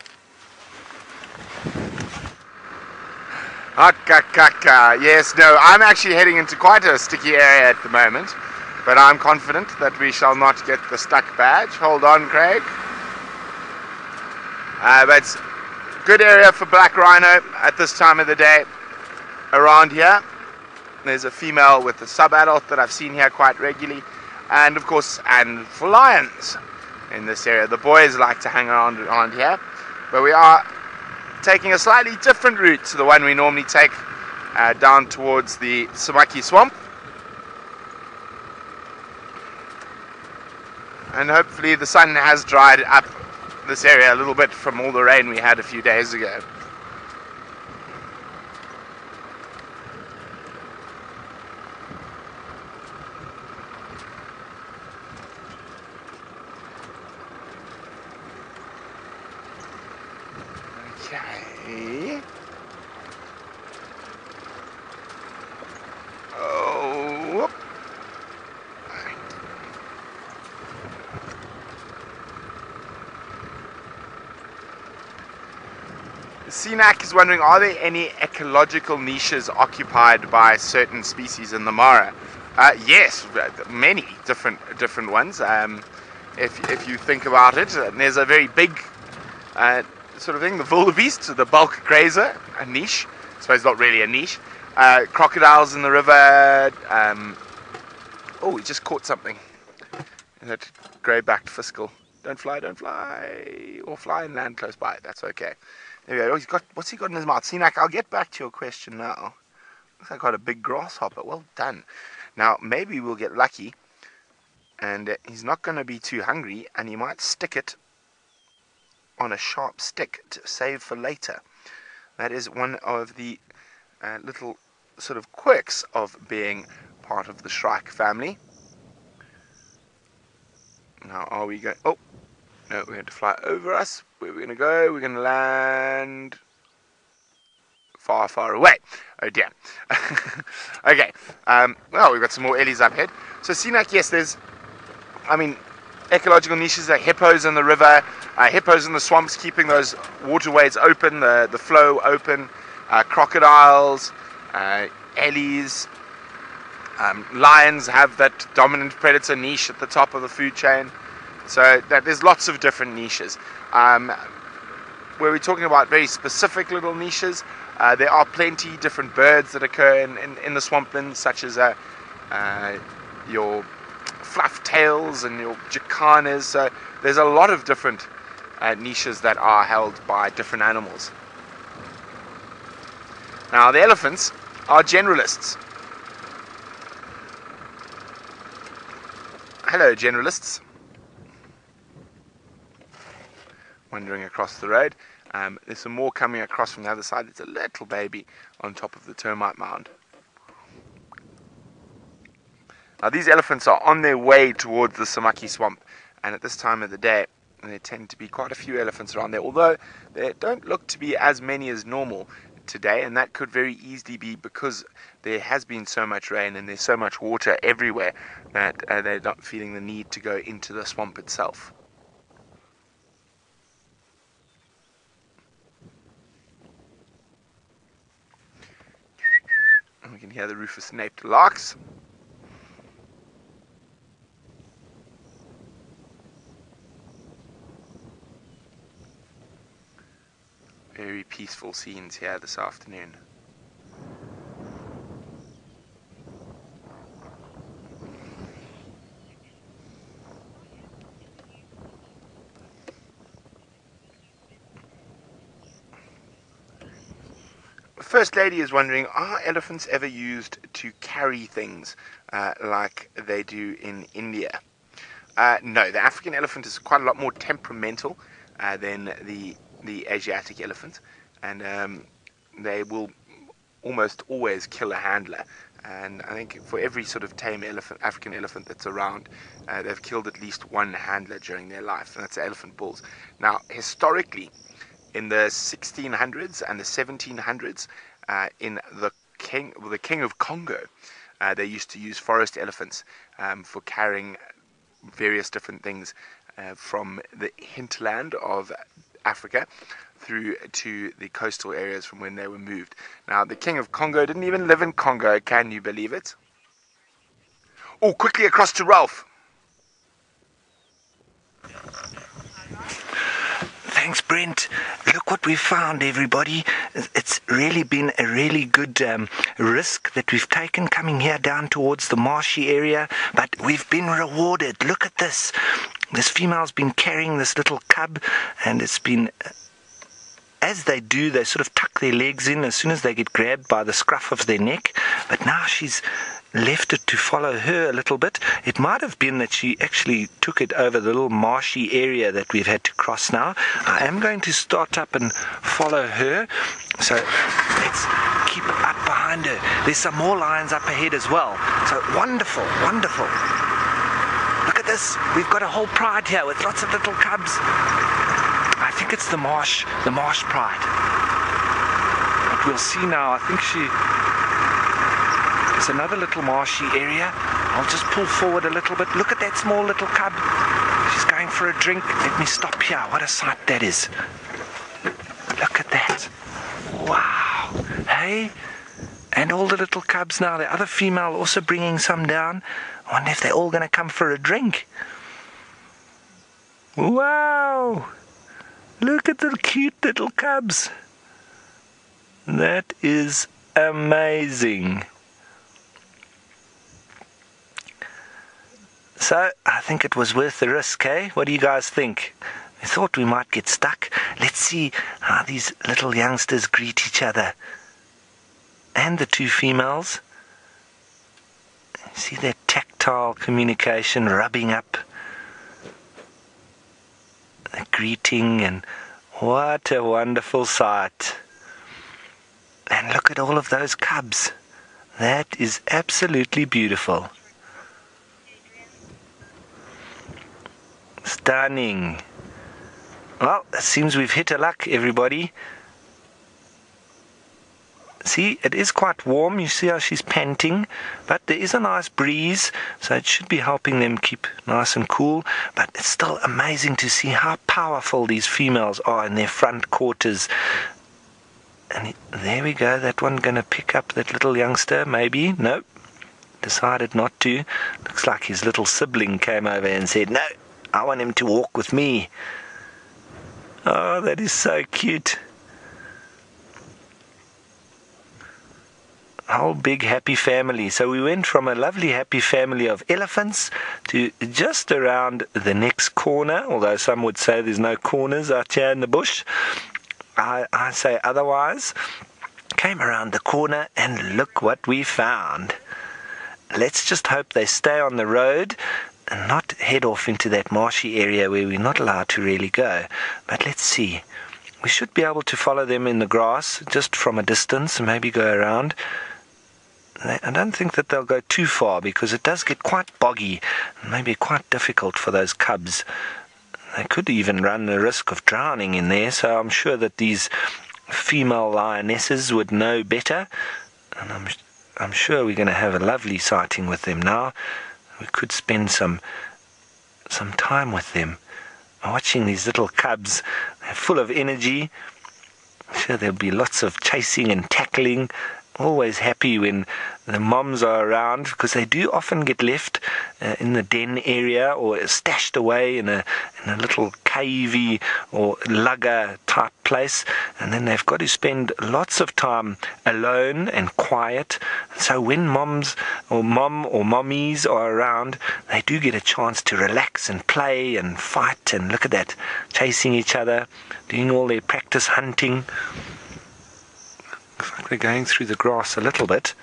Yes, no, I'm actually heading into quite a sticky area at the moment. But I'm confident that we shall not get the stuck badge. Hold on, Craig. But Good area for black rhino at this time of the day around here. There's a female with a sub-adult that I've seen here quite regularly, and of course, and for lions in this area. The boys like to hang around here, but we are taking a slightly different route to the one we normally take down towards the Samaki swamp, and hopefully the sun has dried up this area a little bit from all the rain we had a few days ago. Okay. Oh, whoop. CNAC is wondering, are there any ecological niches occupied by certain species in the Mara? Yes, many different ones. If you think about it, there's a very big sort of thing, the wildebeest, the bulk grazer, a niche. I suppose not really a niche. Crocodiles in the river. Oh, we just caught something. That grey-backed fiscal. Don't fly, or fly and land close by. That's okay. There we go. Oh, what's he got in his mouth? Sinak, I'll get back to your question now. Looks like I got a big grasshopper. Well done. Now, maybe we'll get lucky, and he's not going to be too hungry, and he might stick it on a sharp stick to save for later. That is one of the little sort of quirks of being part of the shrike family. Now, are we going... Oh, no, we're going to fly over us. Where we're going to go? We're going to land far, far away. Oh dear. Okay. Well, we've got some more ellies up ahead. So, Sinak, yes, there's... I mean, ecological niches are hippos in the river, hippos in the swamps, keeping those waterways open, the flow open, crocodiles, ellies, lions have that dominant predator niche at the top of the food chain. So there's lots of different niches. Where we're talking about very specific little niches, there are plenty different birds that occur in the swamplands, such as your fluff tails and your jacanas. So there's a lot of different niches that are held by different animals. Now the elephants are generalists. Hello, generalists. Wandering across the road. There's some more coming across from the other side. There's a little baby on top of the termite mound. Now these elephants are on their way towards the Samaki swamp, and at this time of the day there tend to be quite a few elephants around there, although there don't look to be as many as normal today, and that could very easily be because there has been so much rain and there's so much water everywhere that they're not feeling the need to go into the swamp itself. And we can hear the rufous-naped larks. Very peaceful scenes here this afternoon. First Lady is wondering, are elephants ever used to carry things like they do in India? No, the African elephant is quite a lot more temperamental than the Asiatic elephant, and they will almost always kill a handler. And I think for every sort of tame African elephant that's around, they've killed at least one handler during their life, and that's the elephant bulls. Now, historically, in the 1600s and the 1700s, in the King of Congo, they used to use forest elephants for carrying various different things from the hinterland of Africa through to the coastal areas from when they were moved. Now, the King of Congo didn't even live in Congo, can you believe it? Oh, quickly across to Ralph. Thanks, Brent. Look what we found, everybody. It's really been a really good risk that we've taken coming here down towards the marshy area, but we've been rewarded. Look at this. This female's been carrying this little cub, and it's been... As they do, they sort of tuck their legs in as soon as they get grabbed by the scruff of their neck. But now she's left it to follow her a little bit. It might have been that she actually took it over the little marshy area that we've had to cross now. I am going to start up and follow her. So let's keep up behind her. There's some more lions up ahead as well. So wonderful, wonderful. Look at this. We've got a whole pride here with lots of little cubs. I think it's the marsh pride. But we'll see now. I think there's another little marshy area. I'll just pull forward a little bit. Look at that small little cub. She's going for a drink. Let me stop here. What a sight that is. Look at that. Wow. Hey? And all the little cubs now. The other female also bringing some down. I wonder if they're all going to come for a drink. Wow. Look at the cute little cubs. That is amazing. So, I think it was worth the risk, eh? What do you guys think? I thought we might get stuck. Let's see how these little youngsters greet each other. And the two females. See that tactile communication, rubbing up. A greeting, and what a wonderful sight. And look at all of those cubs. That is absolutely beautiful. Stunning. Well, it seems we've hit a luck, everybody. See, it is quite warm. You see how she's panting, but there is a nice breeze, so it should be helping them keep nice and cool. But it's still amazing to see how powerful these females are in their front quarters. And there we go. That one going to pick up that little youngster, maybe. Nope. Decided not to. Looks like his little sibling came over and said, no, I want him to walk with me. Oh, that is so cute. Whole big happy family. So we went from a lovely happy family of elephants to just around the next corner, although some would say there's no corners out here in the bush. I say otherwise. Came around the corner and look what we found. Let's just hope they stay on the road and not head off into that marshy area where we're not allowed to really go. But let's see. We should be able to follow them in the grass just from a distance and maybe go around. I don't think that they'll go too far because it does get quite boggy and maybe quite difficult for those cubs. They could even run the risk of drowning in there, so I'm sure that these female lionesses would know better. And I'm sure we're going to have a lovely sighting with them now. We could spend some time with them. Watching these little cubs, they're full of energy. I'm sure there'll be lots of chasing and tackling. Always happy when the moms are around, because they do often get left in the den area or stashed away in a little cavey or lugger type place, and then they've got to spend lots of time alone and quiet. So when moms or mommies are around, they do get a chance to relax and play and fight, and look at that, chasing each other, doing all their practice hunting. Looks like they're going through the grass a little bit.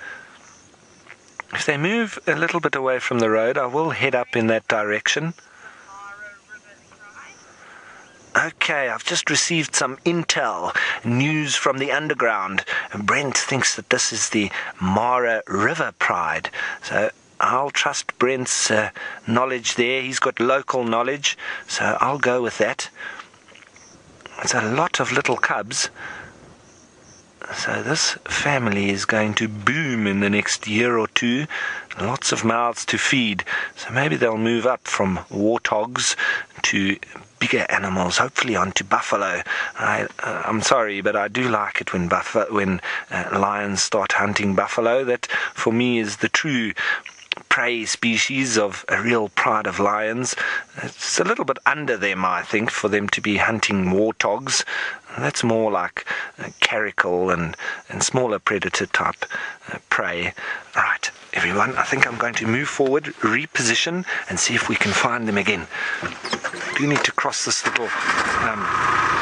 If they move a little bit away from the road, I will head up in that direction. Okay, I've just received some intel, news from the underground. Brent thinks that this is the Mara River Pride. So I'll trust Brent's knowledge there. He's got local knowledge, so I'll go with that. It's a lot of little cubs. So this family is going to boom in the next year or two. Lots of mouths to feed. So maybe they'll move up from warthogs to bigger animals, hopefully onto buffalo. I'm sorry, but I do like it when lions start hunting buffalo. That, for me, is the true prey species of a real pride of lions. It's a little bit under them, I think, for them to be hunting warthogs. That's more like caracal and smaller predator type prey. Right, everyone, I think I'm going to move forward, reposition, and see if we can find them again. We do need to cross this little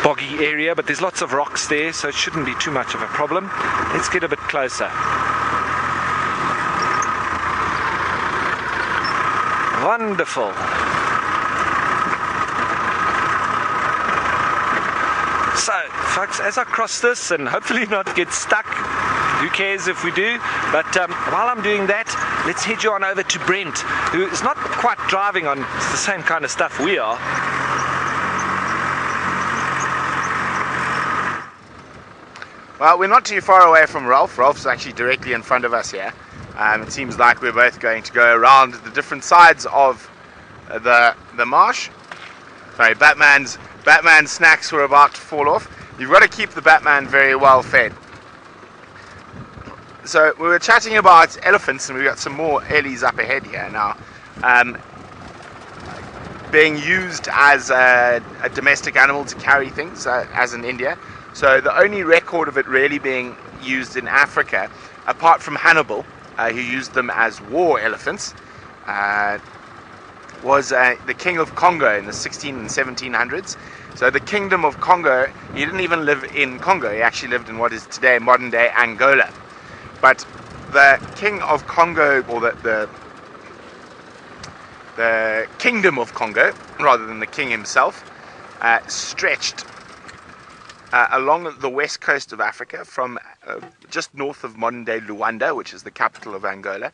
boggy area, but there's lots of rocks there, so it shouldn't be too much of a problem. Let's get a bit closer. Wonderful. So, folks, as I cross this and hopefully not get stuck, who cares if we do, but while I'm doing that, let's head you on over to Brent, who is not quite driving on the same kind of stuff we are. Well, we're not too far away from Ralph. Ralph's actually directly in front of us here. It seems like we're both going to go around the different sides of the marsh. Sorry, Batman's snacks were about to fall off. You've got to keep the Batman very well fed. So we were chatting about elephants, and we've got some more ellies up ahead here now, being used as a domestic animal to carry things, as in India. So the only record of it really being used in Africa, apart from Hannibal, who used them as war elephants, was the King of Congo in the 16 and 1700s. So the Kingdom of Congo, he didn't even live in Congo, he actually lived in what is today modern day Angola. But the King of Congo, or the Kingdom of Congo, rather than the king himself, stretched along the west coast of Africa from just north of modern day Luanda, which is the capital of Angola,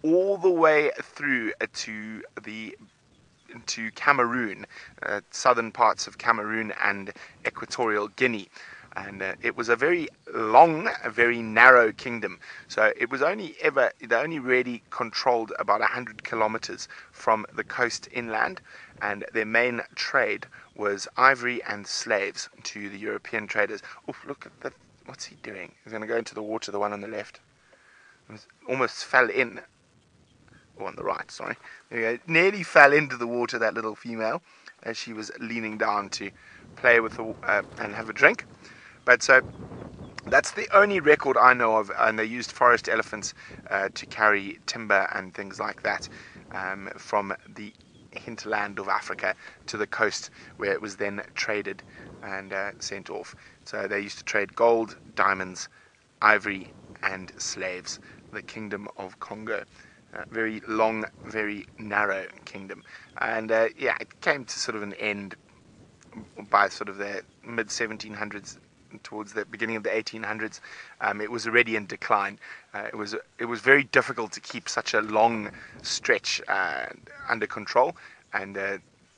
all the way through to Cameroon, southern parts of Cameroon and Equatorial Guinea. And it was a very long, a very narrow kingdom. So it was they only really controlled about 100 kilometers from the coast inland, and their main trade was ivory and slaves to the European traders. Oh, look at that. What's he doing? He's going to go into the water, the one on the left. Almost fell in. Oh, on the right, sorry. There you go. Nearly fell into the water, that little female, as she was leaning down to play with and have a drink. But so that's the only record I know of, and they used forest elephants to carry timber and things like that from the hinterland of Africa to the coast, where it was then traded and sent off. So they used to trade gold, diamonds, ivory, and slaves. The Kingdom of Congo. Very long, very narrow kingdom. And yeah, it came to sort of an end by sort of the mid 1700s, towards the beginning of the 1800s. It was already in decline. It was very difficult to keep such a long stretch under control, and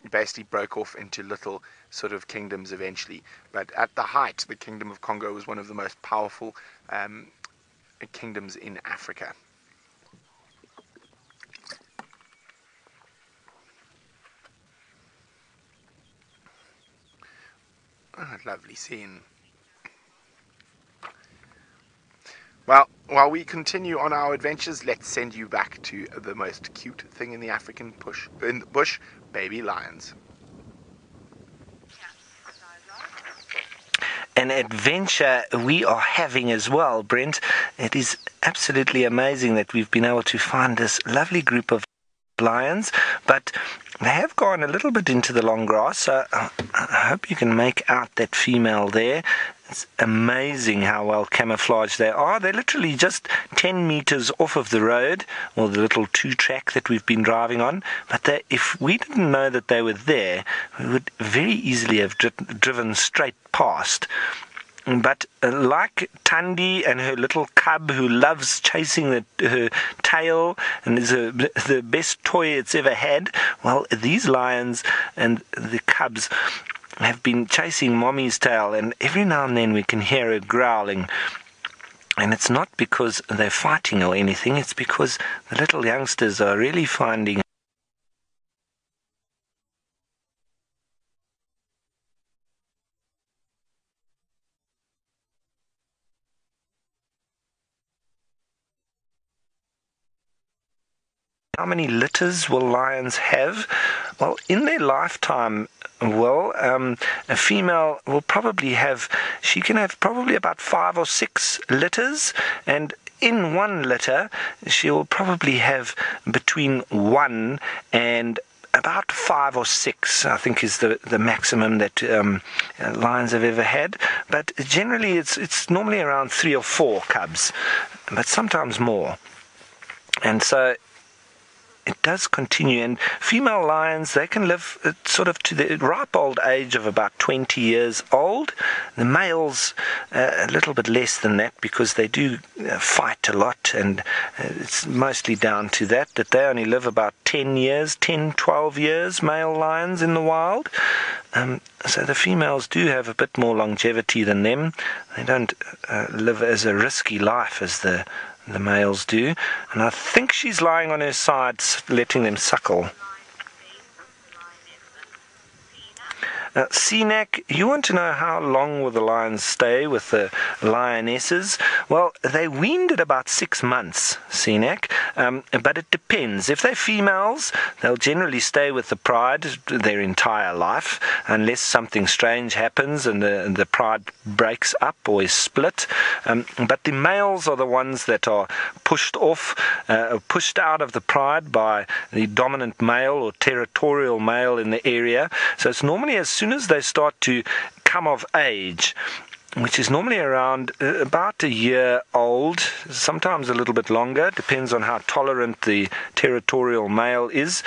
basically broke off into little sort of kingdoms eventually. But at the height, the Kingdom of Congo was one of the most powerful kingdoms in Africa. Oh, lovely scene. Well, while we continue on our adventures, let's send you back to the most cute thing in the African bush, baby lions. An adventure we are having as well, Brent. It is absolutely amazing that we've been able to find this lovely group of lions, but they have gone a little bit into the long grass, so I hope you can make out that female there. It's amazing how well camouflaged they are. They're literally just 10 meters off of the road, or the little two-track that we've been driving on. But if we didn't know that they were there, we would very easily have driven straight past. But like Tandy and her little cub, who loves chasing her tail and is the best toy it's ever had, well, these lions and the cubs have been chasing mommy's tail, and every now and then we can hear her growling. And it's not because they're fighting or anything, it's because the little youngsters are really finding How many litters will lions have? Well, in their lifetime, a female will probably have, she can have probably about 5 or 6 litters, and in one litter, she will probably have between 1 and about 5 or 6, I think, is the maximum that lions have ever had. But generally, it's normally around 3 or 4 cubs, but sometimes more. And so it does continue, and female lions, they can live sort of to the ripe old age of about 20 years old. The males a little bit less than that, because they do fight a lot, and it's mostly down to that they only live about 10, 12 years, male lions in the wild. So the females do have a bit more longevity than them. They don't live as a risky life as the males do, and I think she's lying on her side, letting them suckle. CNAC, you want to know how long will the lions stay with the lionesses? Well, they weaned at about 6 months, CNAC, but it depends. If they're females, they'll generally stay with the pride their entire life, unless something strange happens and the pride breaks up or is split. But the males are the ones that are pushed out of the pride by the dominant male or territorial male in the area. So it's normally as soon as they start to come of age, which is normally around about a year old, sometimes a little bit longer, depends on how tolerant the territorial male is.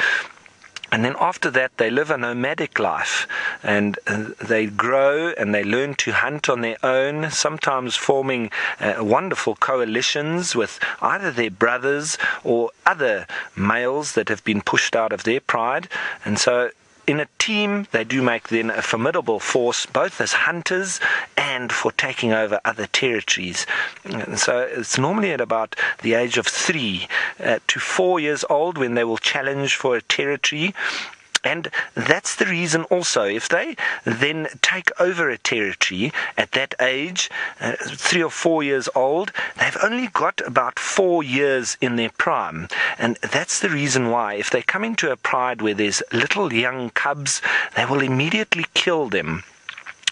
And then after that, they live a nomadic life, and they grow and they learn to hunt on their own, sometimes forming wonderful coalitions with either their brothers or other males that have been pushed out of their pride. And so in a team, they do make then a formidable force, both as hunters and for taking over other territories. And so it's normally at about the age of 3 to 4 years old when they will challenge for a territory. And that's the reason also, if they then take over a territory at that age, 3 or 4 years old, they've only got about 4 years in their prime. And that's the reason why, if they come into a pride where there's little young cubs, they will immediately kill them.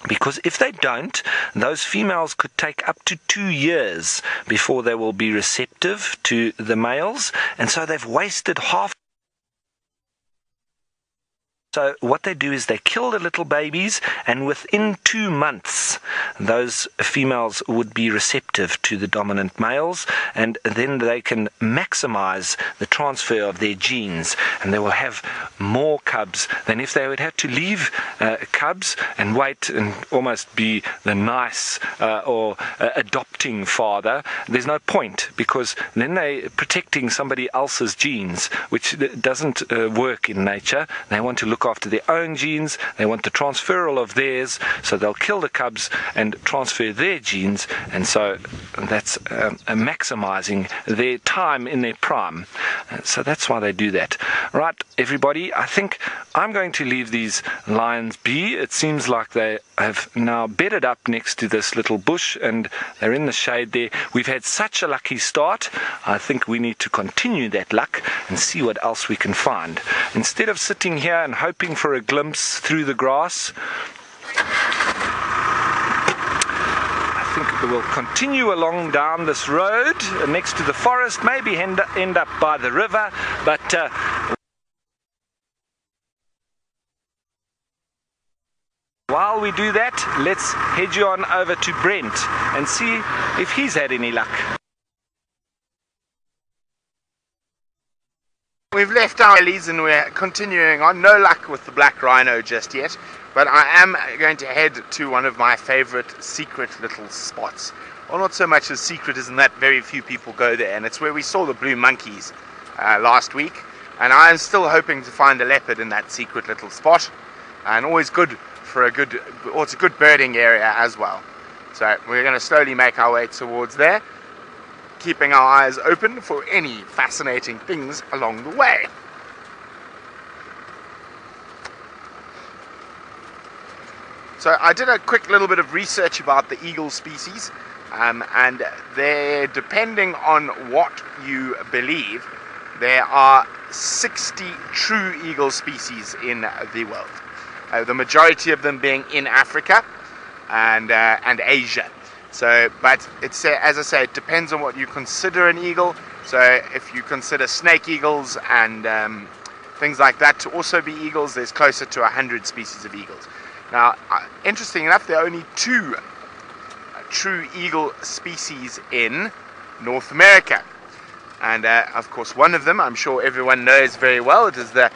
Because if they don't, those females could take up to 2 years before they will be receptive to the males. And so they've wasted half. So what they do is they kill the little babies, and within 2 months, those females would be receptive to the dominant males, and then they can maximize the transfer of their genes, and they will have more cubs than if they would have to leave cubs and wait and almost be the nice or adopting father. There's no point, because then they're protecting somebody else's genes, which doesn't work in nature. They want to look after their own genes, they want the transferal of theirs, so they'll kill the cubs and transfer their genes, and so that's maximizing their time in their prime. So that's why they do that. Right, everybody, I think I'm going to leave these lions be. It seems like they have now bedded up next to this little bush, and they're in the shade there. We've had such a lucky start. I think we need to continue that luck and see what else we can find. Instead of sitting here and hoping for a glimpse through the grass, I think we'll continue along down this road next to the forest, maybe end up by the river, but while we do that, let's head you on over to Brent and see if he's had any luck. We've left our alleys and we're continuing on. No luck with the black rhino just yet, but I am going to head to one of my favorite secret little spots. Well, not so much as secret as in that very few people go there, and it's where we saw the blue monkeys last week, and I am still hoping to find a leopard in that secret little spot, and always good for it's a good birding area as well. So we're going to slowly make our way towards there, keeping our eyes open for any fascinating things along the way. So I did a quick little bit of research about the eagle species, and they're, depending on what you believe, there are 60 true eagle species in the world. The majority of them being in Africa and Asia. So, but it's as I say, it depends on what you consider an eagle. So, if you consider snake eagles and things like that to also be eagles, there's closer to 100 species of eagles. Now, interesting enough, there are only 2 true eagle species in North America. And of course, one of them, I'm sure everyone knows very well, it is the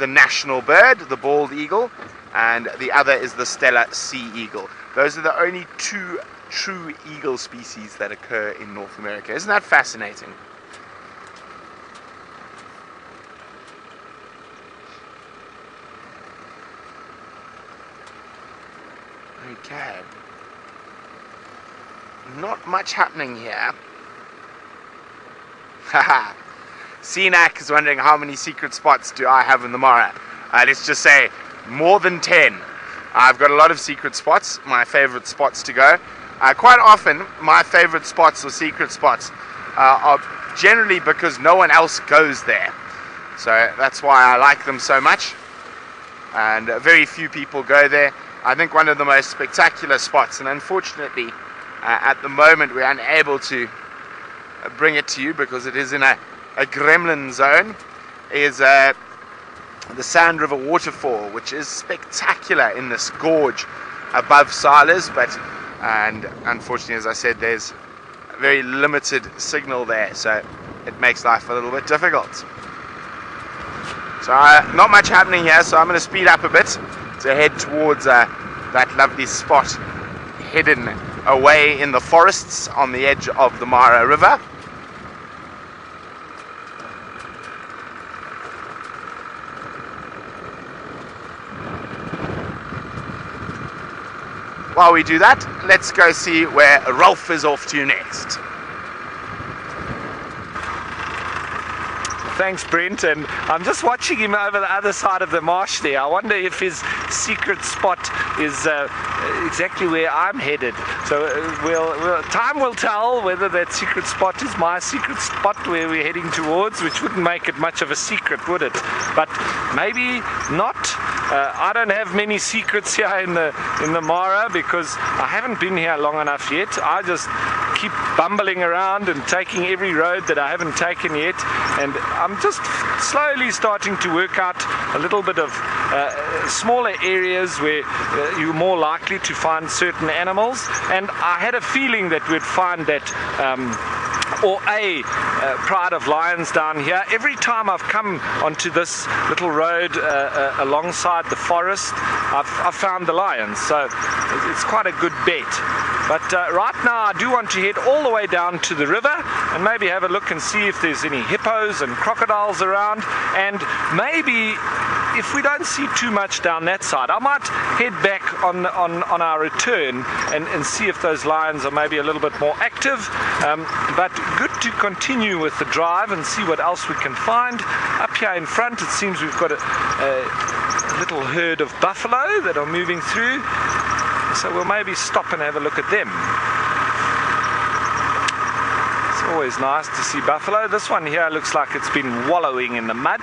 national bird, the bald eagle, and the other is the Steller sea eagle. Those are the only 2 true eagle species that occur in North America. Isn't that fascinating? Okay. Not much happening here. Haha. CNAC is wondering how many secret spots do I have in the Mara. Let's just say more than 10. I've got a lot of secret spots, my favorite spots to go. Quite often, my favorite spots or secret spots are generally because no one else goes there. So that's why I like them so much. And very few people go there. I think one of the most spectacular spots, and unfortunately at the moment we're unable to bring it to you because it is in a gremlin zone, is the Sand River waterfall, which is spectacular in this gorge above Silas, and unfortunately, as I said, there's very limited signal there, so it makes life a little bit difficult. So not much happening here, so I'm going to speed up a bit to head towards that lovely spot hidden away in the forests on the edge of the Mara River. While we do that, let's go see where Rolf is off to next. Thanks, Brent, and I'm just watching him over the other side of the marsh there. I wonder if his secret spot is exactly where I'm headed. So time will tell whether that secret spot is my secret spot where we're heading towards, which wouldn't make it much of a secret, would it? But maybe not. I don't have many secrets here in the Mara because I haven't been here long enough yet. I just keep bumbling around and taking every road that I haven't taken yet, and I'm just slowly starting to work out a little bit of smaller areas where you're more likely to find certain animals, and I had a feeling that we'd find that or a pride of lions down here. Every time I've come onto this little road alongside the forest, I've found the lions, so it's quite a good bet. But right now I do want to head all the way down to the river and maybe have a look and see if there's any hippos and crocodiles around, and maybe if we don't see too much down that side, I might head back on our return and see if those lions are maybe a little bit more active. But good to continue with the drive and see what else we can find. Up here in front, it seems we've got a little herd of buffalo that are moving through, so we'll maybe stop and have a look at them. Always nice to see buffalo. This one here looks like it's been wallowing in the mud,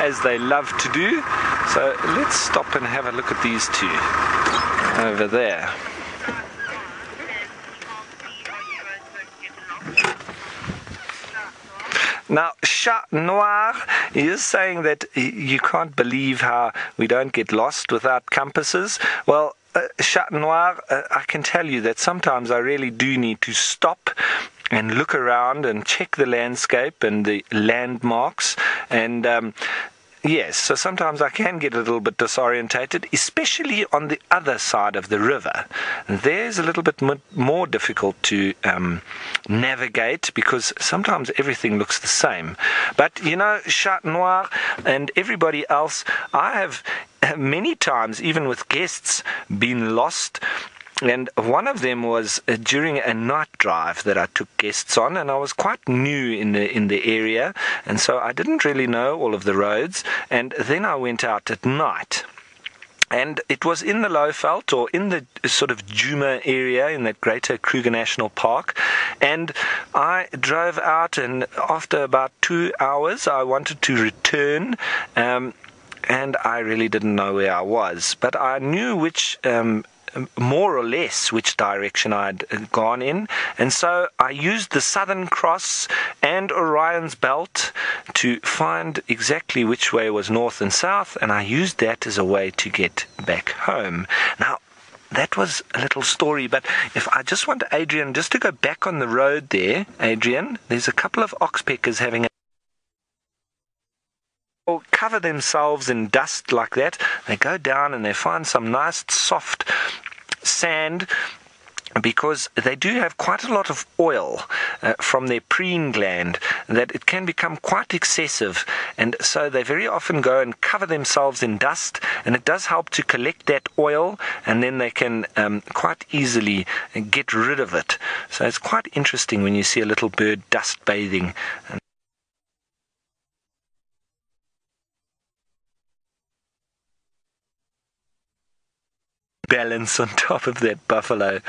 as they love to do. So let's stop and have a look at these two over there. Now, Chat Noir is saying that you can't believe how we don't get lost without compasses. Well, Chat Noir, I can tell you that sometimes I really do need to stop and look around and check the landscape and the landmarks, and yes, so sometimes I can get a little bit disorientated, especially on the other side of the river. There's a little bit more difficult to navigate because sometimes everything looks the same. But you know, Chat Noir and everybody else, I have many times, even with guests, been lost. And one of them was during a night drive that I took guests on, and I was quite new in the area, and so I didn't really know all of the roads. And then I went out at night, And it was in the Lowveld, or in the sort of Djuma area in that greater Kruger National Park. And I drove out, and after about 2 hours, I wanted to return. And I really didn't know where I was. But I knew which... more or less which direction I'd gone in, and so I used the Southern Cross and Orion's Belt to find exactly which way was north and south, and I used that as a way to get back home. Now, that was a little story, but if I just want Adrian just to go back on the road there, Adrian, there's a couple of oxpeckers having cover themselves in dust like that. They go down and they find some nice soft sand, because they do have quite a lot of oil from their preen gland, that it can become quite excessive, and so they very often go and cover themselves in dust, and it does help to collect that oil, and then they can quite easily get rid of it. So it's quite interesting when you see a little bird dust bathing. Balance on top of that buffalo.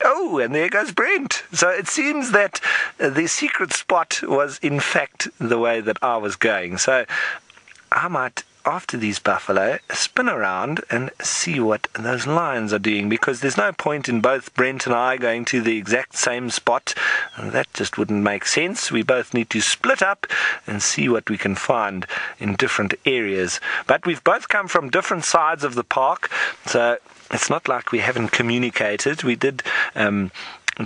Oh, and there goes Brent. So it seems that the secret spot was in fact the way that I was going. So I might, after these buffalo, spin around and see what those lions are doing, because there's no point in both Brent and I going to the exact same spot. That just wouldn't make sense. We both need to split up and see what we can find in different areas. But we've both come from different sides of the park, so it's not like we haven't communicated. We did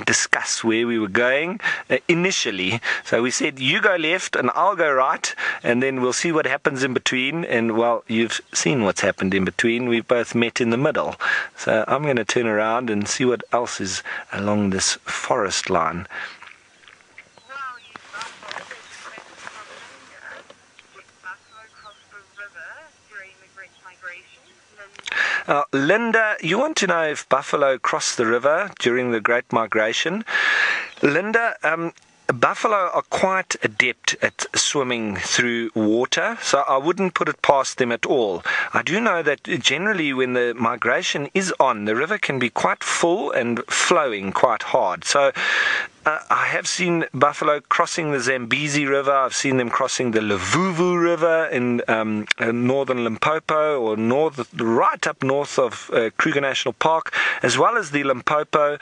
discuss where we were going initially. So we said, you go left and I'll go right, and then we'll see what happens in between. And, well, you've seen what's happened in between. We've both met in the middle. So I'm going to turn around and see what else is along this forest line. Linda, you want to know if buffalo crossed the river during the Great Migration? Linda, buffalo are quite adept at swimming through water, so I wouldn't put it past them at all. I do know that generally when the migration is on, the river can be quite full and flowing quite hard. So I have seen buffalo crossing the Zambezi River. I've seen them crossing the Luvuvu River in northern Limpopo, or right up north of Kruger National Park, as well as the Limpopo.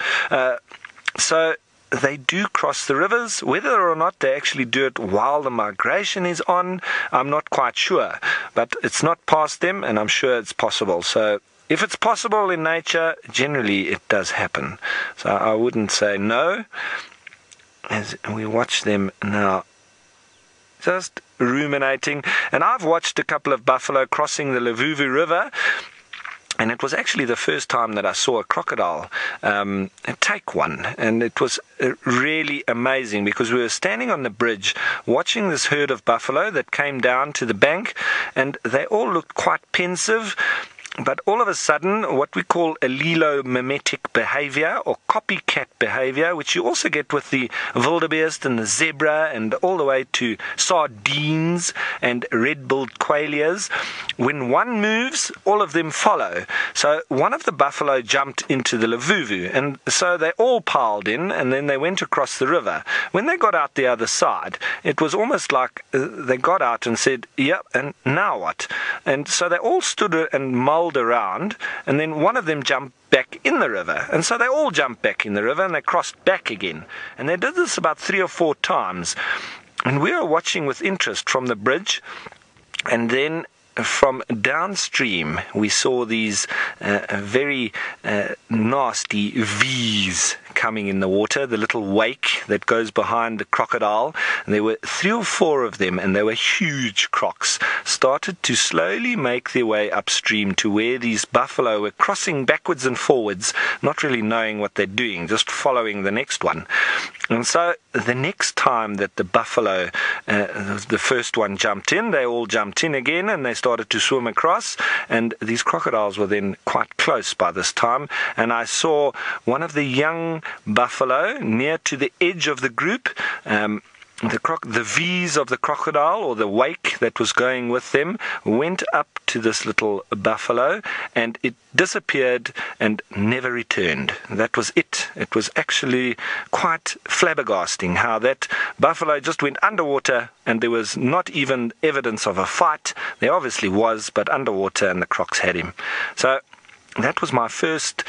So they do cross the rivers. Whether or not they actually do it while the migration is on, I'm not quite sure. But it's not past them, and I'm sure it's possible. So if it's possible in nature, generally it does happen. So I wouldn't say no. As we watch them now, just ruminating. And I've watched a couple of buffalo crossing the Luvuvu River, and it was actually the first time that I saw a crocodile take one. And it was really amazing, because we were standing on the bridge watching this herd of buffalo that came down to the bank, and they all looked quite pensive. But all of a sudden, what we call allelo-mimetic behavior, or copycat behavior, which you also get with the wildebeest and the zebra and all the way to sardines and red-billed quailias, when one moves, all of them follow. So one of the buffalo jumped into the Luvuvu, and so they all piled in, and then they went across the river. When they got out the other side, it was almost like they got out and said, "Yep, and now what?" And so they all stood and mulled around, and then one of them jumped back in the river, and so they all jumped back in the river and they crossed back again, and they did this about 3 or 4 times, and we were watching with interest from the bridge. And then from downstream we saw these very nasty V's coming in the water, the little wake that goes behind the crocodile. And there were 3 or 4 of them, and they were huge crocs, started to slowly make their way upstream to where these buffalo were crossing backwards and forwards, not really knowing what they're doing, just following the next one. And so the next time that the buffalo, the first one jumped in, they all jumped in again, and they started to swim across, and these crocodiles were then quite close by this time. And I saw one of the young buffalo near to the edge of the group, the V's of the crocodile, or the wake that was going with them, went up to this little buffalo, and it disappeared and never returned. That was it. It was actually quite flabbergasting how that buffalo just went underwater, and there was not even evidence of a fight. There obviously was, but underwater, and the crocs had him. So that was my first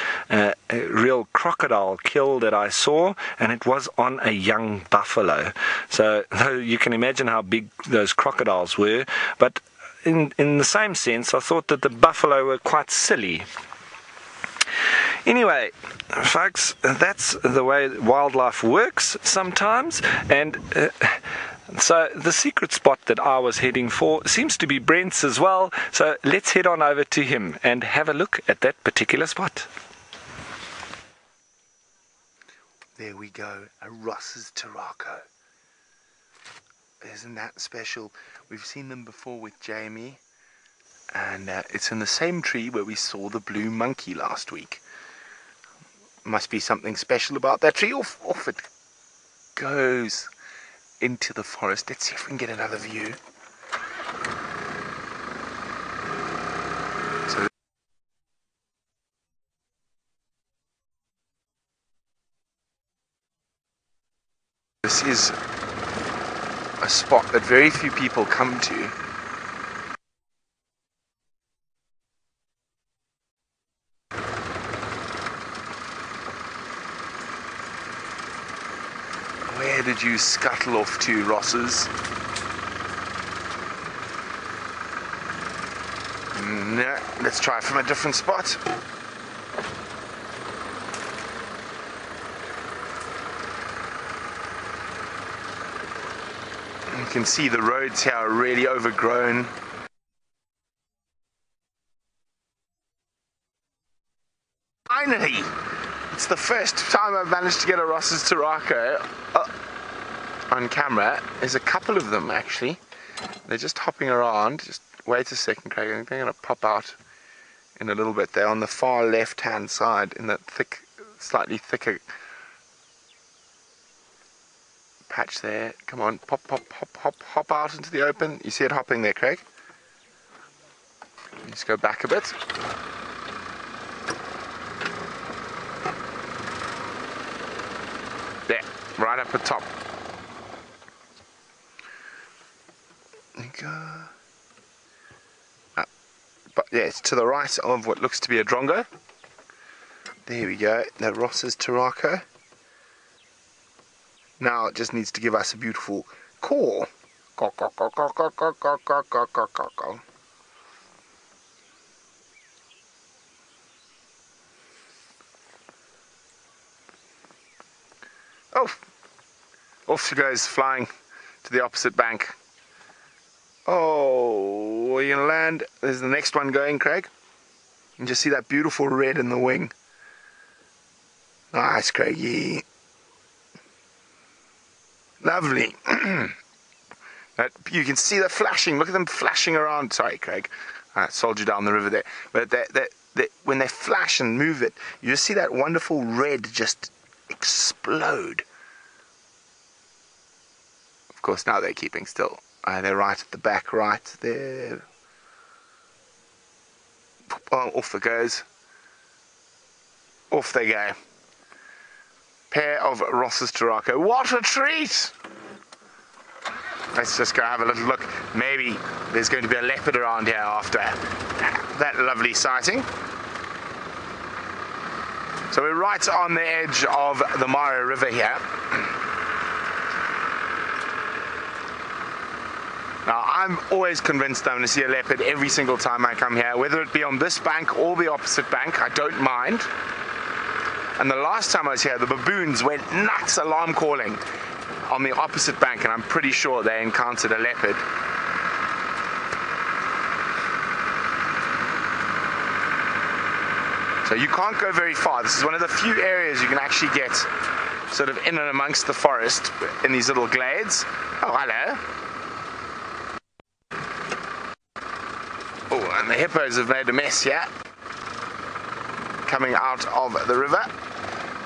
real crocodile kill that I saw, and it was on a young buffalo. So you can imagine how big those crocodiles were, but in the same sense, I thought that the buffalo were quite silly. Anyway, folks, that's the way wildlife works sometimes, and so the secret spot that I was heading for seems to be Brent's as well, so let's head on over to him and have a look at that particular spot. There we go, a Ross's Tarako. Isn't that special? We've seen them before with Jamie, and it's in the same tree where we saw the blue monkey last week. Must be something special about that tree. Off it goes into the forest. Let's see if we can get another view. So this is a spot that very few people come to. Where did you scuttle off to, Rosses? No, let's try from a different spot. You can see the roads here are really overgrown. Finally! It's the first time I've managed to get a Ross's Tarako on camera. There's a couple of them actually. They're just hopping around. Just wait a second, Craig. I think they're going to pop out in a little bit. They're on the far left-hand side in that thick, slightly thicker patch there. Come on, hop out into the open. You see it hopping there, Craig? Just go back a bit. There, right up at top. There you go. But yeah, it's to the right of what looks to be a drongo. There we go, the Ross's Tarako. Now it just needs to give us a beautiful call. Oh, off she goes, flying to the opposite bank. Oh, are you gonna land? There's the next one going, Craig. You can just see that beautiful red in the wing. Nice, Craigie. Lovely. You can see the flashing. Look at them flashing around. Sorry, Craig. I sold you down the river there. But when they flash and move it, you just see that wonderful red just explode. Of course, now they're keeping still. They're right at the back, right there. Oh, off it goes. Off they go. Pair of Ross's Tarako. What a treat! Let's just go have a little look. Maybe there's going to be a leopard around here after that lovely sighting. So we're right on the edge of the Mara River here. Now, I'm always convinced I'm going to see a leopard every single time I come here, whether it be on this bank or the opposite bank, I don't mind. And the last time I was here, the baboons went nuts alarm calling on the opposite bank, and I'm pretty sure they encountered a leopard. So you can't go very far. This is one of the few areas you can actually get sort of in and amongst the forest in these little glades. Oh, hello. Oh, and the hippos have made a mess here, coming out of the river.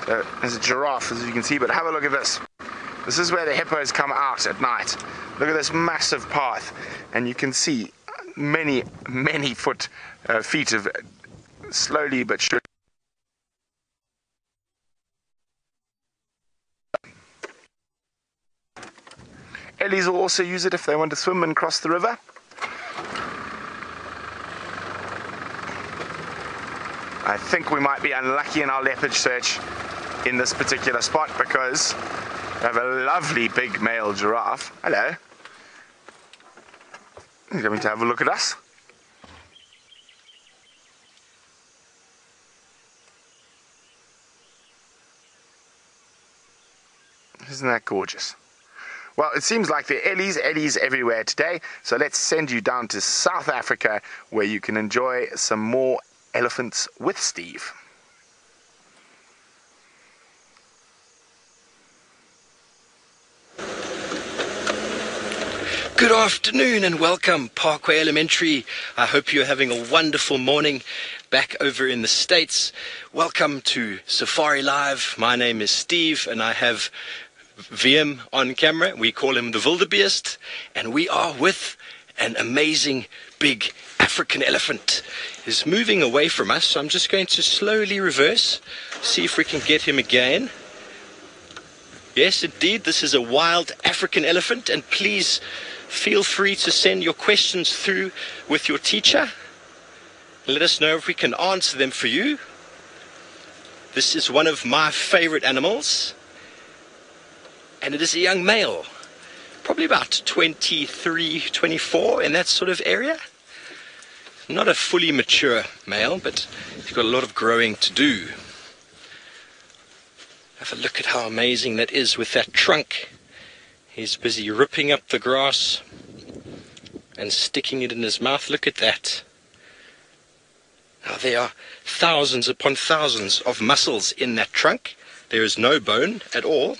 So there's a giraffe, as you can see, but have a look at this. This is where the hippos come out at night. Look at this massive path, and you can see many feet of slowly but surely. Ellies will also use it if they want to swim and cross the river. I think we might be unlucky in our leopard search in this particular spot because we have a lovely big male giraffe. Hello. He's coming to have a look at us. Isn't that gorgeous? Well, it seems like there are ellies everywhere today, so let's send you down to South Africa where you can enjoy some more elephants with Steve. Good afternoon and welcome, Parkway Elementary. I hope you're having a wonderful morning back over in the States. Welcome to Safari Live. My name is Steve and I have VM on camera. We call him the wildebeest, and we are with an amazing big African elephant. He's moving away from us, so I'm just going to slowly reverse, see if we can get him again. Yes, indeed, this is a wild African elephant, and please feel free to send your questions through with your teacher. Let us know if we can answer them for you. This is one of my favorite animals, and it is a young male, probably about 23, 24 in that sort of area. Not a fully mature male, but he's got a lot of growing to do. Have a look at how amazing that is with that trunk. He's busy ripping up the grass and sticking it in his mouth. Look at that. Now there are thousands upon thousands of muscles in that trunk. There is no bone at all.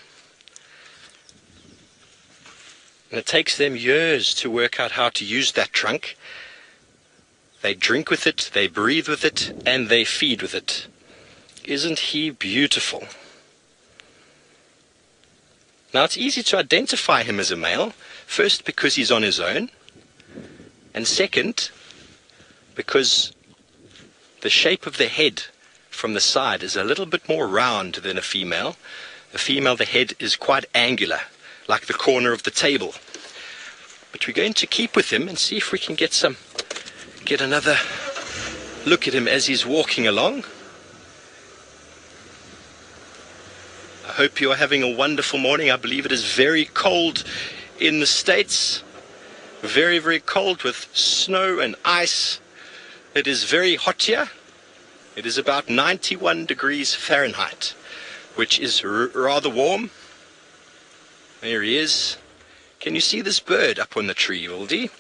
And it takes them years to work out how to use that trunk. They drink with it, they breathe with it, and they feed with it. Isn't he beautiful? Now it's easy to identify him as a male, first because he's on his own, and second because the shape of the head from the side is a little bit more round than a female. The female, the head is quite angular, like the corner of the table. But we're going to keep with him and see if we can get another look at him as he's walking along. I hope you are having a wonderful morning. I believe it is very cold in the States. Very, very cold with snow and ice. It is very hot here. It is about 91 degrees Fahrenheit, which is rather warm. There he is. Can you see this bird up on the tree, Wildy?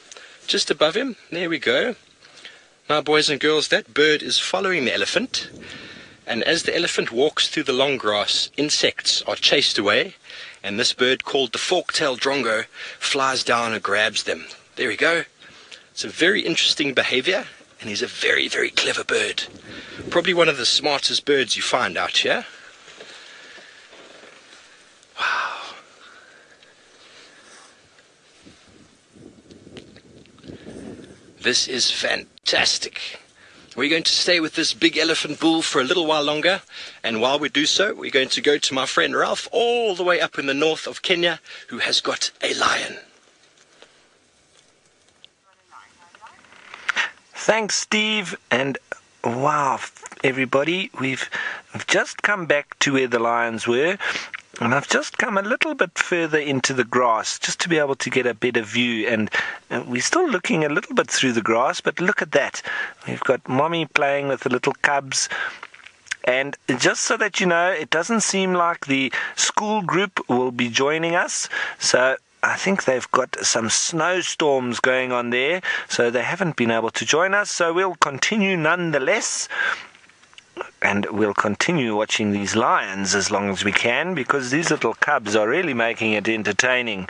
Just above him. There we go. Now, boys and girls, that bird is following the elephant. And as the elephant walks through the long grass, insects are chased away. And this bird, called the fork-tailed drongo, flies down and grabs them. There we go. It's a very interesting behavior. And he's a very, very clever bird. Probably one of the smartest birds you find out here. Wow. This is fantastic. We're going to stay with this big elephant bull for a little while longer. And while we do so, we're going to go to my friend Ralph, all the way up in the north of Kenya, who has got a lion. Thanks, Steve, and wow, everybody, we've just come back to where the lions were, and I've just come a little bit further into the grass just to be able to get a better view, and we're still looking a little bit through the grass, but look at that. We've got Mommy playing with the little cubs, and just so that you know, it doesn't seem like the school group will be joining us, so I think they've got some snowstorms going on there, so they haven't been able to join us, so we'll continue nonetheless, and we'll continue watching these lions as long as we can, because these little cubs are really making it entertaining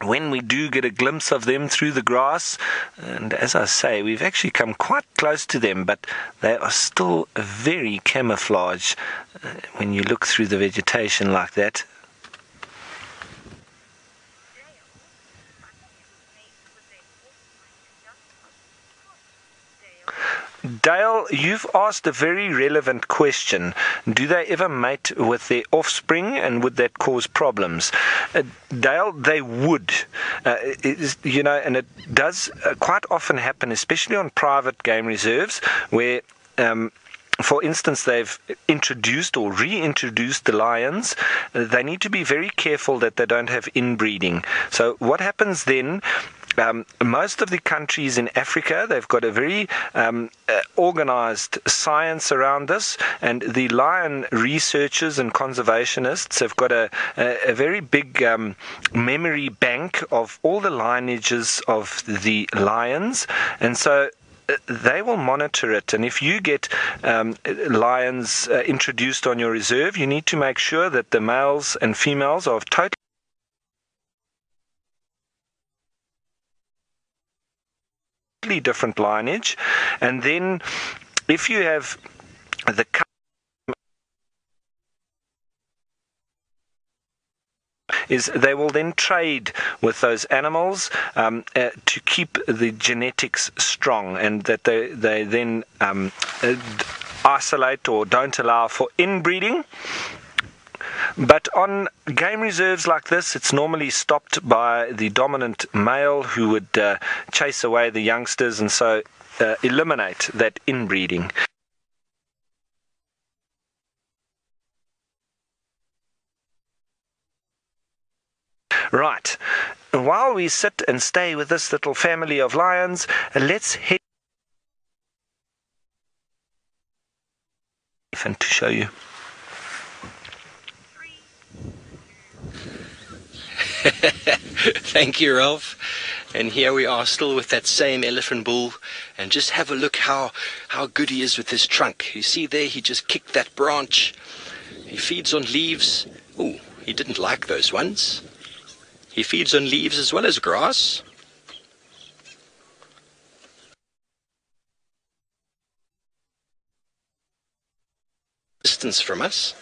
when we do get a glimpse of them through the grass. And as I say, we've actually come quite close to them, but they are still very camouflaged when you look through the vegetation like that. Dale, you've asked a very relevant question. Do they ever mate with their offspring, and would that cause problems? Dale, they would. And it does quite often happen, especially on private game reserves, where for instance, they've introduced or reintroduced the lions. They need to be very careful that they don't have inbreeding. So what happens then? Most of the countries in Africa, they've got a very organized science around this, and the lion researchers and conservationists have got a very big memory bank of all the lineages of the lions, and so they will monitor it. And if you get lions introduced on your reserve, you need to make sure that the males and females are of totally different lineage. And then if you have the they will then trade with those animals to keep the genetics strong, and that they then isolate or don't allow for inbreeding. But on game reserves like this, it's normally stopped by the dominant male, who would chase away the youngsters and so eliminate that inbreeding. Right, while we sit and stay with this little family of lions, let's head and to show you. Thank you, Ralph. And here we are still with that same elephant bull, and just have a look how good he is with his trunk. You see there, he just kicked that branch. He feeds on leaves. Oh, he didn't like those ones. He feeds on leaves as well as grass. Distance from us.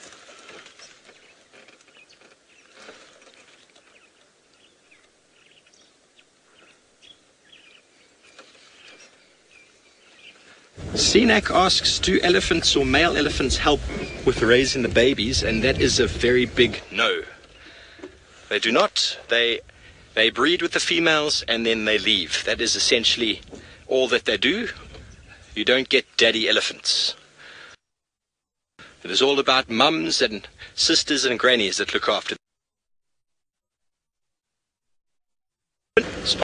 Sinak asks, do elephants or male elephants help with raising the babies? And that is a very big no. They do not. They breed with the females and then they leave. That is essentially all that they do. You don't get daddy elephants. It is all about mums and sisters and grannies that look after them. It's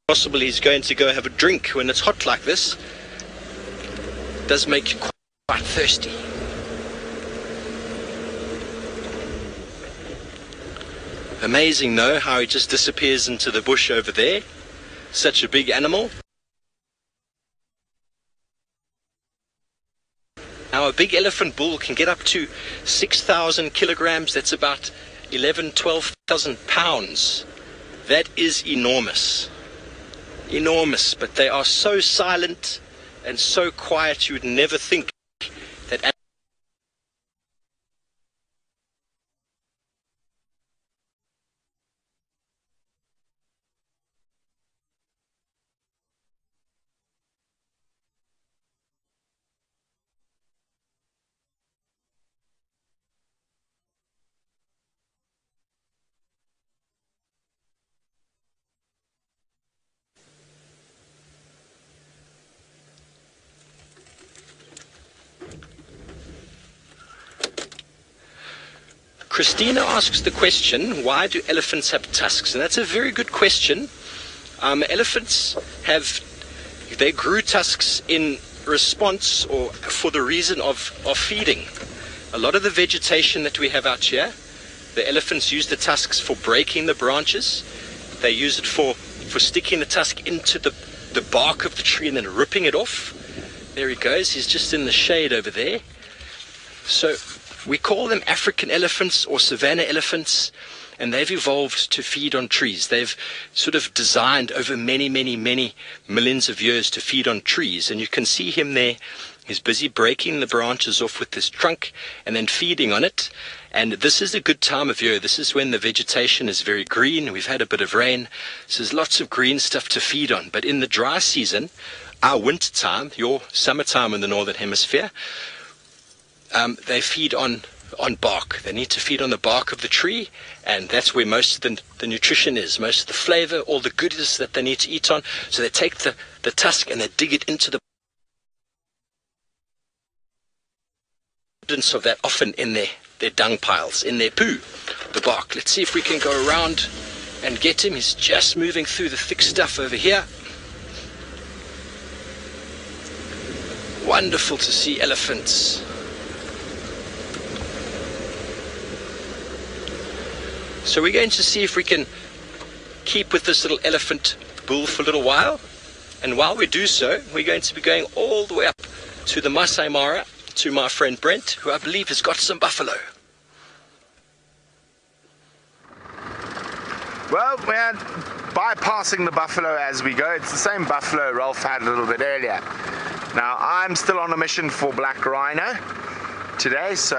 possible he's going to go have a drink when it's hot like this. It does make you quite thirsty. Amazing, though, how he just disappears into the bush over there. Such a big animal. Now, a big elephant bull can get up to 6,000 kilograms. That's about 12,000 pounds. That is enormous. Enormous, but they are so silent and so quiet you would never think that. Christina asks the question, why do elephants have tusks? And that's a very good question. Elephants they grew tusks in response or for the reason of feeding. A lot of the vegetation that we have out here, the elephants use the tusks for breaking the branches. They use it for sticking the tusk into the bark of the tree and then ripping it off. There he goes, he's just in the shade over there. So we call them African elephants or savanna elephants, and they've evolved to feed on trees. They've sort of designed over many, many, many millions of years to feed on trees. And you can see him there. He's busy breaking the branches off with his trunk and then feeding on it. And this is a good time of year. This is when the vegetation is very green. We've had a bit of rain, so there's lots of green stuff to feed on. But in the dry season, our winter time, your summertime in the northern hemisphere, they feed on bark. They need to feed on the bark of the tree, and that's where most of the nutrition is, most of the flavor, all the goodies that they need to eat on. So they take the tusk and they dig it into the of that, often in their dung piles, in their poo, the bark. Let's see if we can go around and get him. He's just moving through the thick stuff over here. Wonderful to see elephants. So we're going to see if we can keep with this little elephant bull for a little while. And while we do so, we're going to be going all the way up to the Masai Mara, to my friend Brent, who I believe has got some buffalo. Well, we're bypassing the buffalo as we go. It's the same buffalo Ralph had a little bit earlier. Now, I'm still on a mission for black rhino today, so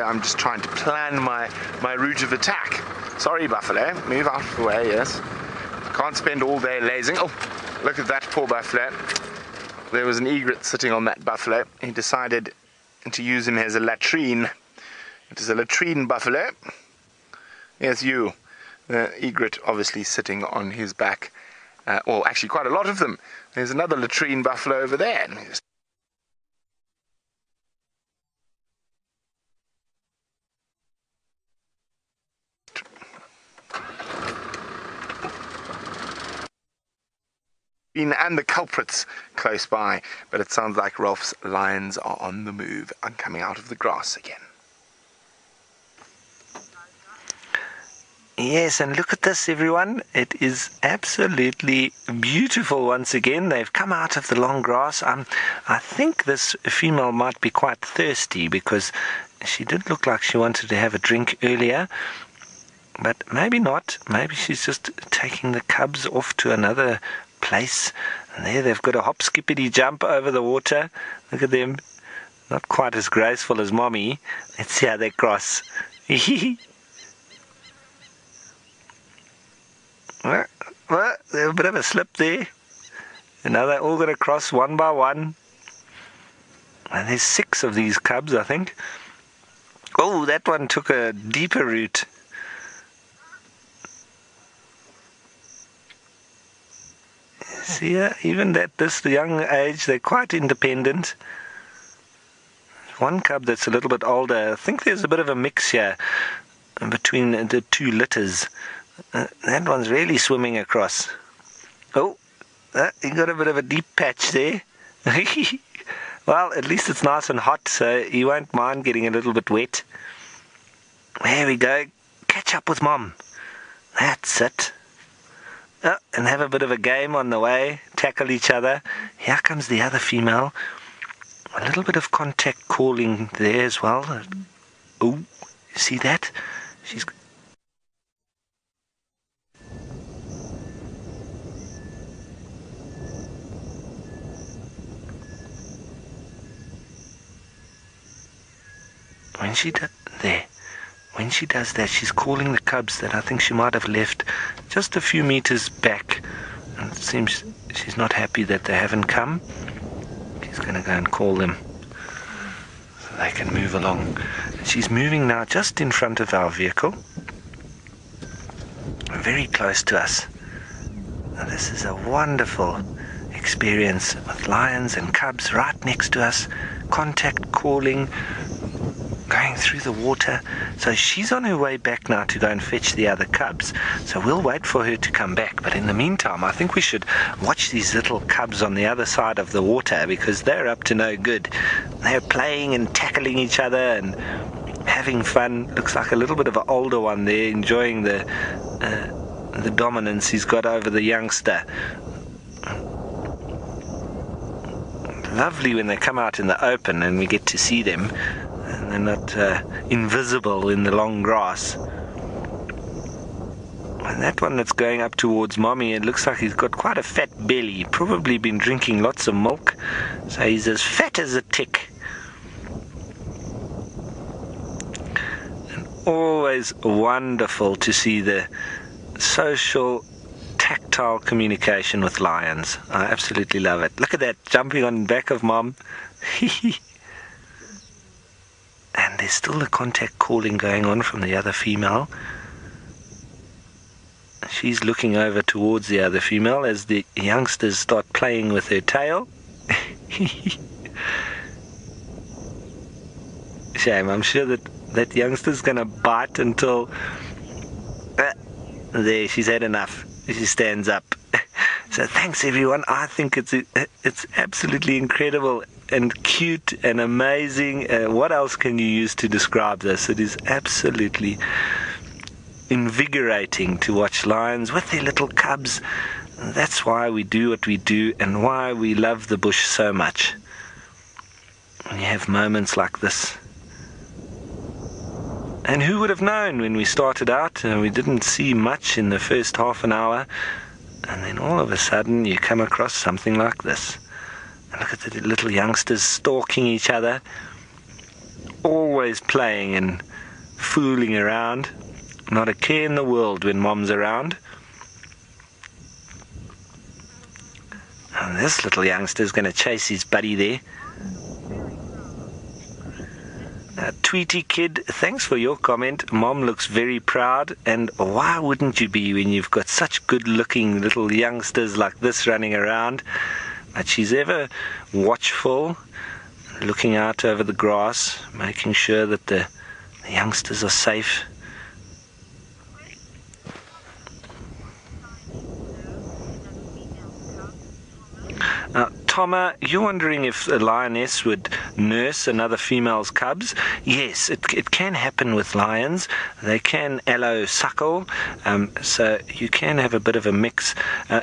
I'm just trying to plan my route of attack. Sorry, buffalo, move out of the way, yes. Can't spend all day lazing. Oh, look at that poor buffalo. There was an egret sitting on that buffalo. He decided to use him as a latrine. It is a latrine buffalo. Yes, you. The egret obviously sitting on his back. Well, actually quite a lot of them. There's another latrine buffalo over there. And the culprits close by, but it sounds like Rolf's lions are on the move and coming out of the grass again. Yes, and look at this, everyone. It is absolutely beautiful once again. They've come out of the long grass. I think this female might be quite thirsty because she did look like she wanted to have a drink earlier. But maybe not. Maybe she's just taking the cubs off to another place. And there they've got a hop skippity jump over the water. Look at them. Not quite as graceful as mommy. Let's see how they cross. Well, there's a bit of a slip there. And now they're all going to cross one by one. And there's 6 of these cubs, I think. Oh, that one took a deeper route. See, even at this young age, they're quite independent. One cub that's a little bit older. I think there's a bit of a mix here between the 2 litters. That one's really swimming across. Oh, you got a bit of a deep patch there. Well, at least it's nice and hot, so you won't mind getting a little bit wet. There we go. Catch up with Mom. That's it. And have a bit of a game on the way. Tackle each other. Here comes the other female. A little bit of contact calling there as well. Oh, you see that? She's... When she does that, she's calling the cubs that I think she might have left just a few meters back. And it seems she's not happy that they haven't come. She's going to go and call them so they can move along. And she's moving now just in front of our vehicle, very close to us. And this is a wonderful experience with lions and cubs right next to us, contact calling, going through the water. So she's on her way back now to go and fetch the other cubs. So we'll wait for her to come back. But in the meantime, I think we should watch these little cubs on the other side of the water because they're up to no good. They're playing and tackling each other and having fun. Looks like a little bit of an older one there, enjoying the dominance he's got over the youngster. Lovely when they come out in the open and we get to see them. And they're not invisible in the long grass. And that one that's going up towards Mommy, it looks like he's got quite a fat belly. Probably been drinking lots of milk. So he's as fat as a tick. And always wonderful to see the social tactile communication with lions. I absolutely love it. Look at that, jumping on the back of mom. And there's still a contact calling going on from the other female. She's looking over towards the other female as the youngsters start playing with her tail. Shame, I'm sure that youngster's going to bite until... there, she's had enough. She stands up. So thanks everyone. I think it's absolutely incredible and cute and amazing. What else can you use to describe this? It is absolutely invigorating to watch lions with their little cubs. That's why we do what we do and why we love the bush so much. When you have moments like this. And who would have known when we started out? We didn't see much in the first half an hour. And then all of a sudden you come across something like this. And look at the little youngsters stalking each other. Always playing and fooling around. Not a care in the world when mom's around. And this little youngster's going to chase his buddy there. Tweety Kid, thanks for your comment. Mom looks very proud, and why wouldn't you be when you've got such good looking little youngsters like this running around? But she's ever watchful, looking out over the grass, making sure that the youngsters are safe. Toma, you're wondering if a lioness would nurse another female's cubs? Yes, it can happen with lions. They can allo-suckle, so you can have a bit of a mix.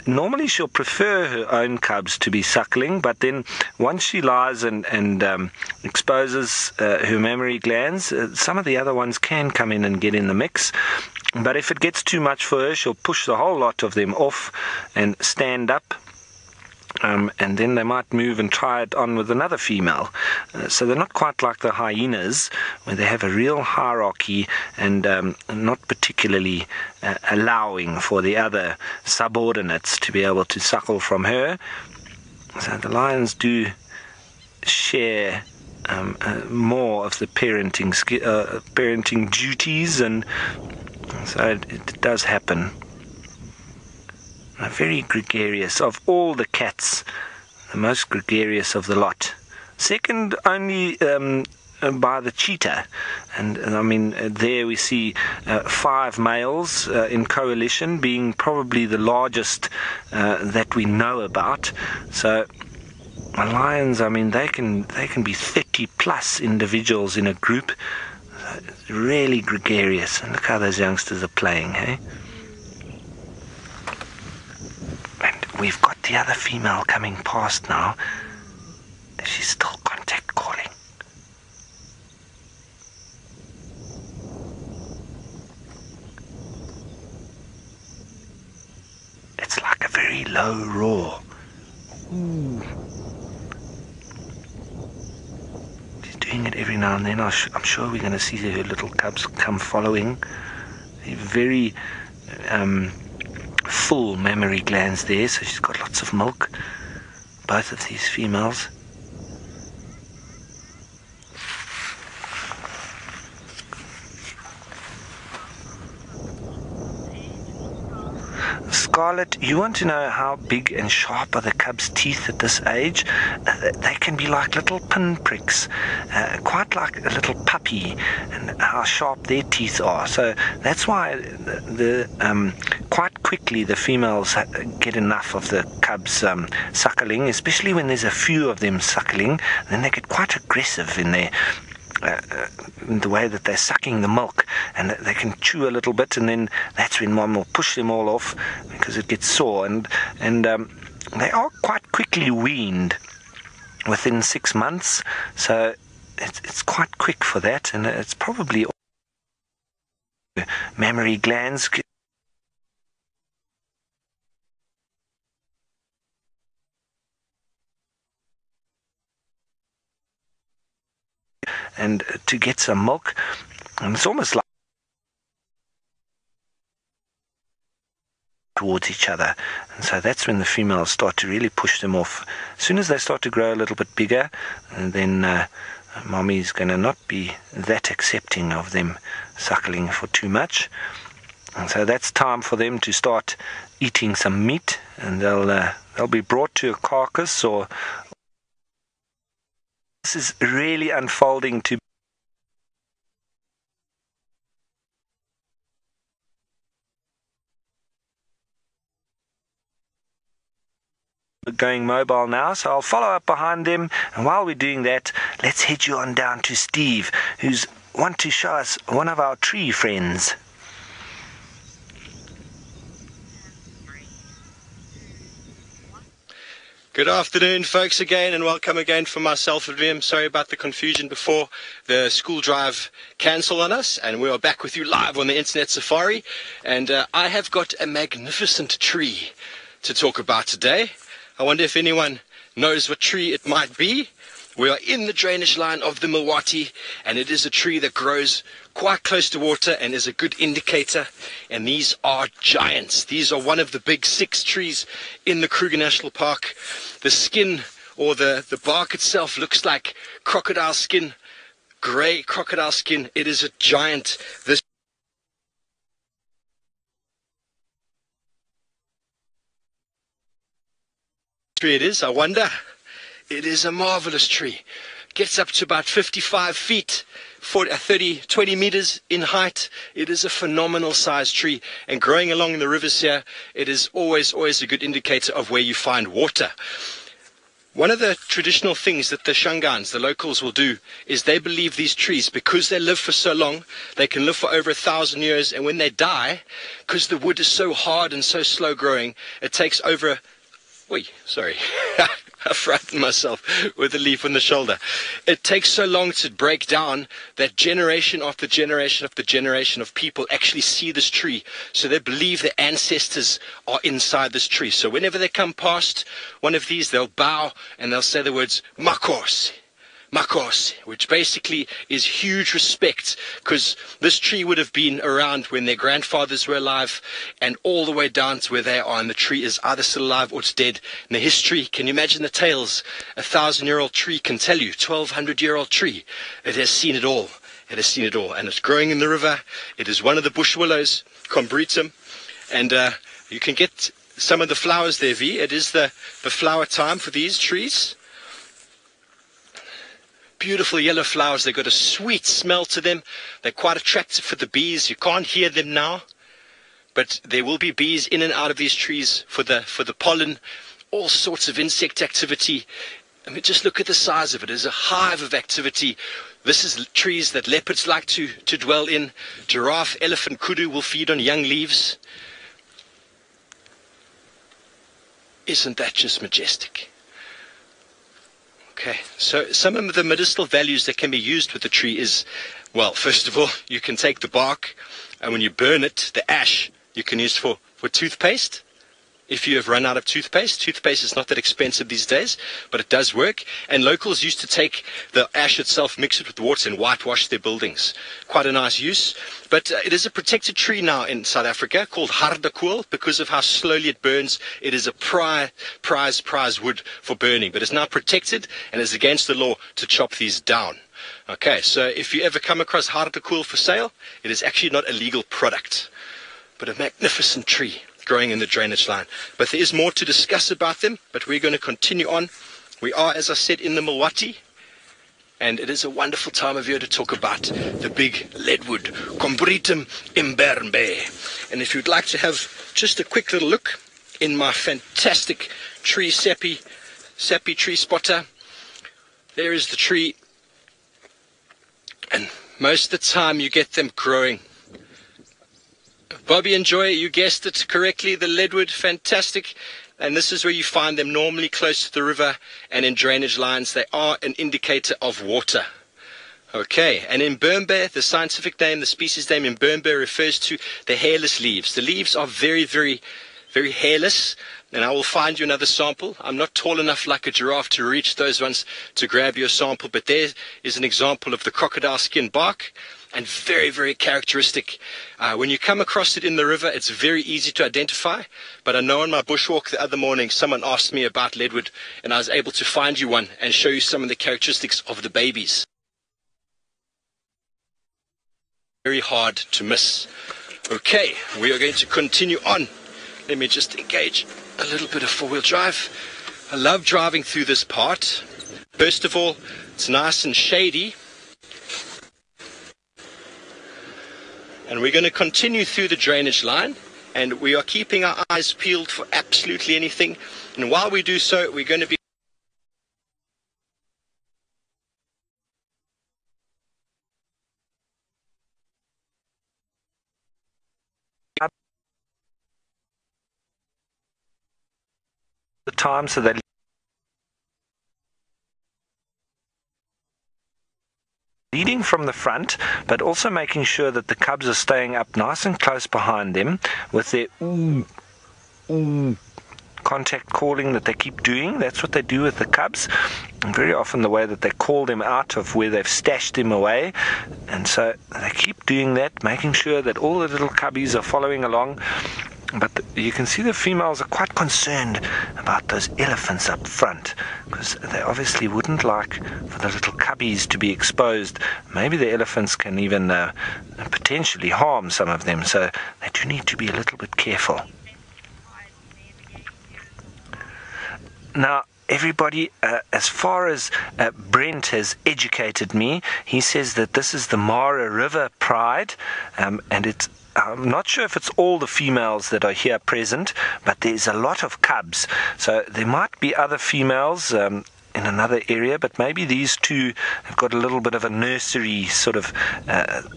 Normally she'll prefer her own cubs to be suckling, but then once she lies and exposes her mammary glands, some of the other ones can come in and get in the mix. But if it gets too much for her, she'll push the whole lot of them off and stand up. And then they might move and try it on with another female. So they're not quite like the hyenas, where they have a real hierarchy and not particularly allowing for the other subordinates to be able to suckle from her. So the lions do share more of the parenting duties, and so it does happen. Very gregarious. Of all the cats, the most gregarious of the lot. Second only by the cheetah. And I mean, there we see 5 males in coalition, being probably the largest that we know about. So lions, I mean, they can be 30 plus individuals in a group. Really gregarious. And look how those youngsters are playing, hey? We've got the other female coming past now. She's still contact calling. It's like a very low roar. Ooh. She's doing it every now and then. I'm sure we're going to see her little cubs come following. They're very... full mammary glands there, so she's got lots of milk, both of these females. Scarlett, you want to know how big and sharp are the cubs' teeth at this age? They can be like little pinpricks, quite like a little puppy, and how sharp their teeth are. So that's why quite quickly the females get enough of the cubs suckling, especially when there's a few of them suckling. Then they get quite aggressive in their the way that they're sucking the milk, and they can chew a little bit, and then that's when mom will push them all off because it gets sore, and they are quite quickly weaned within 6 months, so it's quite quick for that, and it's probably mammary glands. And to get some milk, and it's almost like towards each other. And so that's when the females start to really push them off. As soon as they start to grow a little bit bigger, and then mommy's going to not be that accepting of them suckling for too much. And so that's time for them to start eating some meat, and they'll be brought to a carcass, or this is really unfolding to going mobile now, so I'll follow up behind them, and while we're doing that, let's head you on down to Steve, who's want to show us one of our tree friends. Good afternoon, folks, again, and welcome again from myself and Liam. Sorry about the confusion before. The school drive cancelled on us, and we are back with you live on the internet safari. And I have got a magnificent tree to talk about today. I wonder if anyone knows what tree it might be. We are in the drainage line of the Milwaukee, and it is a tree that grows quite close to water and is a good indicator. And these are giants. These are one of the big 6 trees in the Kruger National Park. The skin, or the bark itself, looks like crocodile skin, grey crocodile skin. It is a giant. This tree it is, I wonder. It is a marvelous tree. Gets up to about 55 feet, 20 meters in height. It is a phenomenal sized tree, and growing along the rivers here, it is always a good indicator of where you find water. One of the traditional things that the Shangans, the locals, will do is they believe these trees, because they live for so long, they can live for over 1,000 years, and when they die, because the wood is so hard and so slow growing, it takes over... I frightened myself with a leaf on the shoulder. It takes so long to break down that generation after generation after generation of people actually see this tree. So they believe their ancestors are inside this tree. So whenever they come past one of these, they'll bow and they'll say the words, Makos. Makos, which basically is huge respect, because this tree would have been around when their grandfathers were alive, and all the way down to where they are, and the tree is either still alive or it's dead. And the history, can you imagine the tales a 1,000-year-old tree can tell you? 1,200-year-old tree. It has seen it all. It has seen it all, and it's growing in the river. It is one of the bush willows, Combretum, and you can get some of the flowers there, V. It is the flower time for these trees. Beautiful yellow flowers. They've got a sweet smell to them. They're quite attractive for the bees. You can't hear them now, but there will be bees in and out of these trees for the pollen, all sorts of insect activity. I mean, just look at the size of it. It's a hive of activity. This is trees that leopards like to dwell in. Giraffe, elephant, kudu will feed on young leaves. Isn't that just majestic? Okay, so some of the medicinal values that can be used with the tree is, well, first of all, you can take the bark, and when you burn it, the ash, you can use for toothpaste. If you have run out of toothpaste is not that expensive these days, but it does work. And locals used to take the ash itself, mix it with water, and whitewash their buildings. Quite a nice use. But it is a protected tree now in South Africa called hardekool, because of how slowly it burns. It is a prize wood for burning, but it's now protected, and it's against the law to chop these down. Okay, so if you ever come across hardekool for sale, it is actually not a legal product, but a magnificent tree growing in the drainage line. But there is more to discuss about them, but we're going to continue on. We are, as I said, in the Milwaukee, and it is a wonderful time of year to talk about the big leadwood, Combretum imberbe. And if you'd like to have just a quick little look in my fantastic tree Sabi tree spotter, there is the tree, and most of the time you get them growing. Bobby and Joy, you guessed it correctly, the leadwood, fantastic. And this is where you find them normally close to the river and in drainage lines. They are an indicator of water. Okay, and imberbe, the scientific name, the species name imberbe, refers to the hairless leaves. The leaves are very, very, very hairless. And I will find you another sample. I'm not tall enough like a giraffe to reach those ones to grab your sample, but there is an example of the crocodile skin bark. and very, very characteristic. When you come across it in the river, it's very easy to identify. But I know on my bushwalk the other morning, someone asked me about leadwood, and I was able to find you one and show you some of the characteristics of the babies. Very hard to miss. Okay, we are going to continue on. Let me just engage a little bit of four-wheel drive. I love driving through this part. First of all, it's nice and shady. And we're going to continue through the drainage line, and we are keeping our eyes peeled for absolutely anything. And while we do so, we're going to be the time so they're leading from the front, but also making sure that the cubs are staying up nice and close behind them with their contact calling that they keep doing. That's what they do with the cubs, and very often the way that they call them out of where they've stashed them away. And so they keep doing that, making sure that all the little cubbies are following along. But you can see the females are quite concerned about those elephants up front, because they obviously wouldn't like for the little cubbies to be exposed. Maybe the elephants can even potentially harm some of them, so they do need to be a little bit careful. Now, everybody, as far as Brent has educated me, he says that this is the Mara River Pride, and I'm not sure if it's all the females that are here present, but there's a lot of cubs. So there might be other females in another area, but maybe these two have got a little bit of a nursery sort of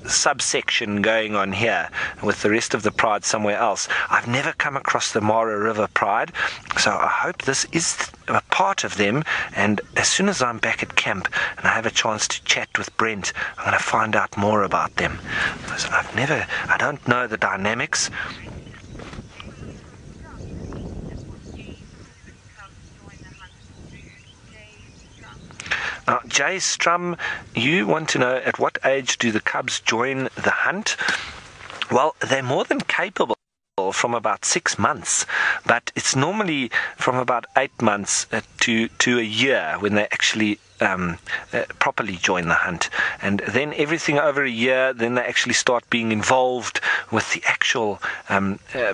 subsection going on here, with the rest of the pride somewhere else. I've never come across the Mara River Pride, so I hope this is a part of them, and as soon as I'm back at camp and I have a chance to chat with Brent, I'm going to find out more about them, because I don't know the dynamics. Now, Jay Strum, you want to know at what age do the cubs join the hunt? Well, they're more than capable from about 6 months, but it's normally from about 8 months to a year when they actually properly join the hunt. And then everything over a year, then they actually start being involved with the actual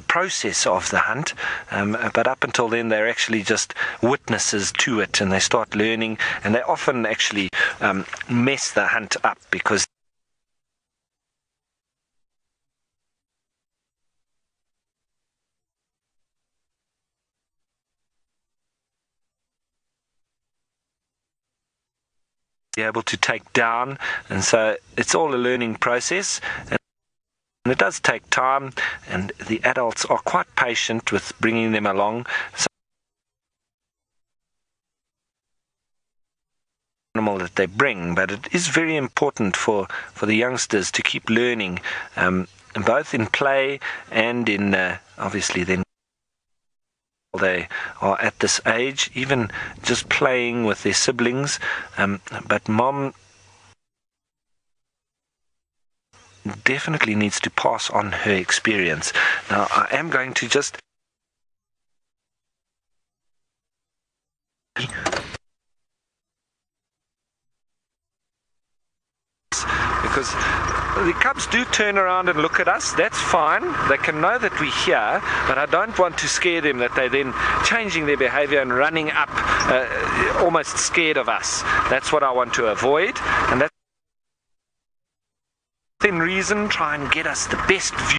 process of the hunt. But up until then, they're actually just witnesses to it, and they start learning, and they often actually mess the hunt up because be able to take down, and so it's all a learning process, and it does take time, and the adults are quite patient with bringing them along. So animal that they bring, but it is very important for the youngsters to keep learning, both in play and in obviously then they are at this age, even just playing with their siblings, but mom definitely needs to pass on her experience. Now, I am going to just because the cubs do turn around and look at us. That's fine. They can know that we're here, but I don't want to scare them that they're then changing their behavior and running up almost scared of us. That's what I want to avoid, and that's within reason, try and get us the best view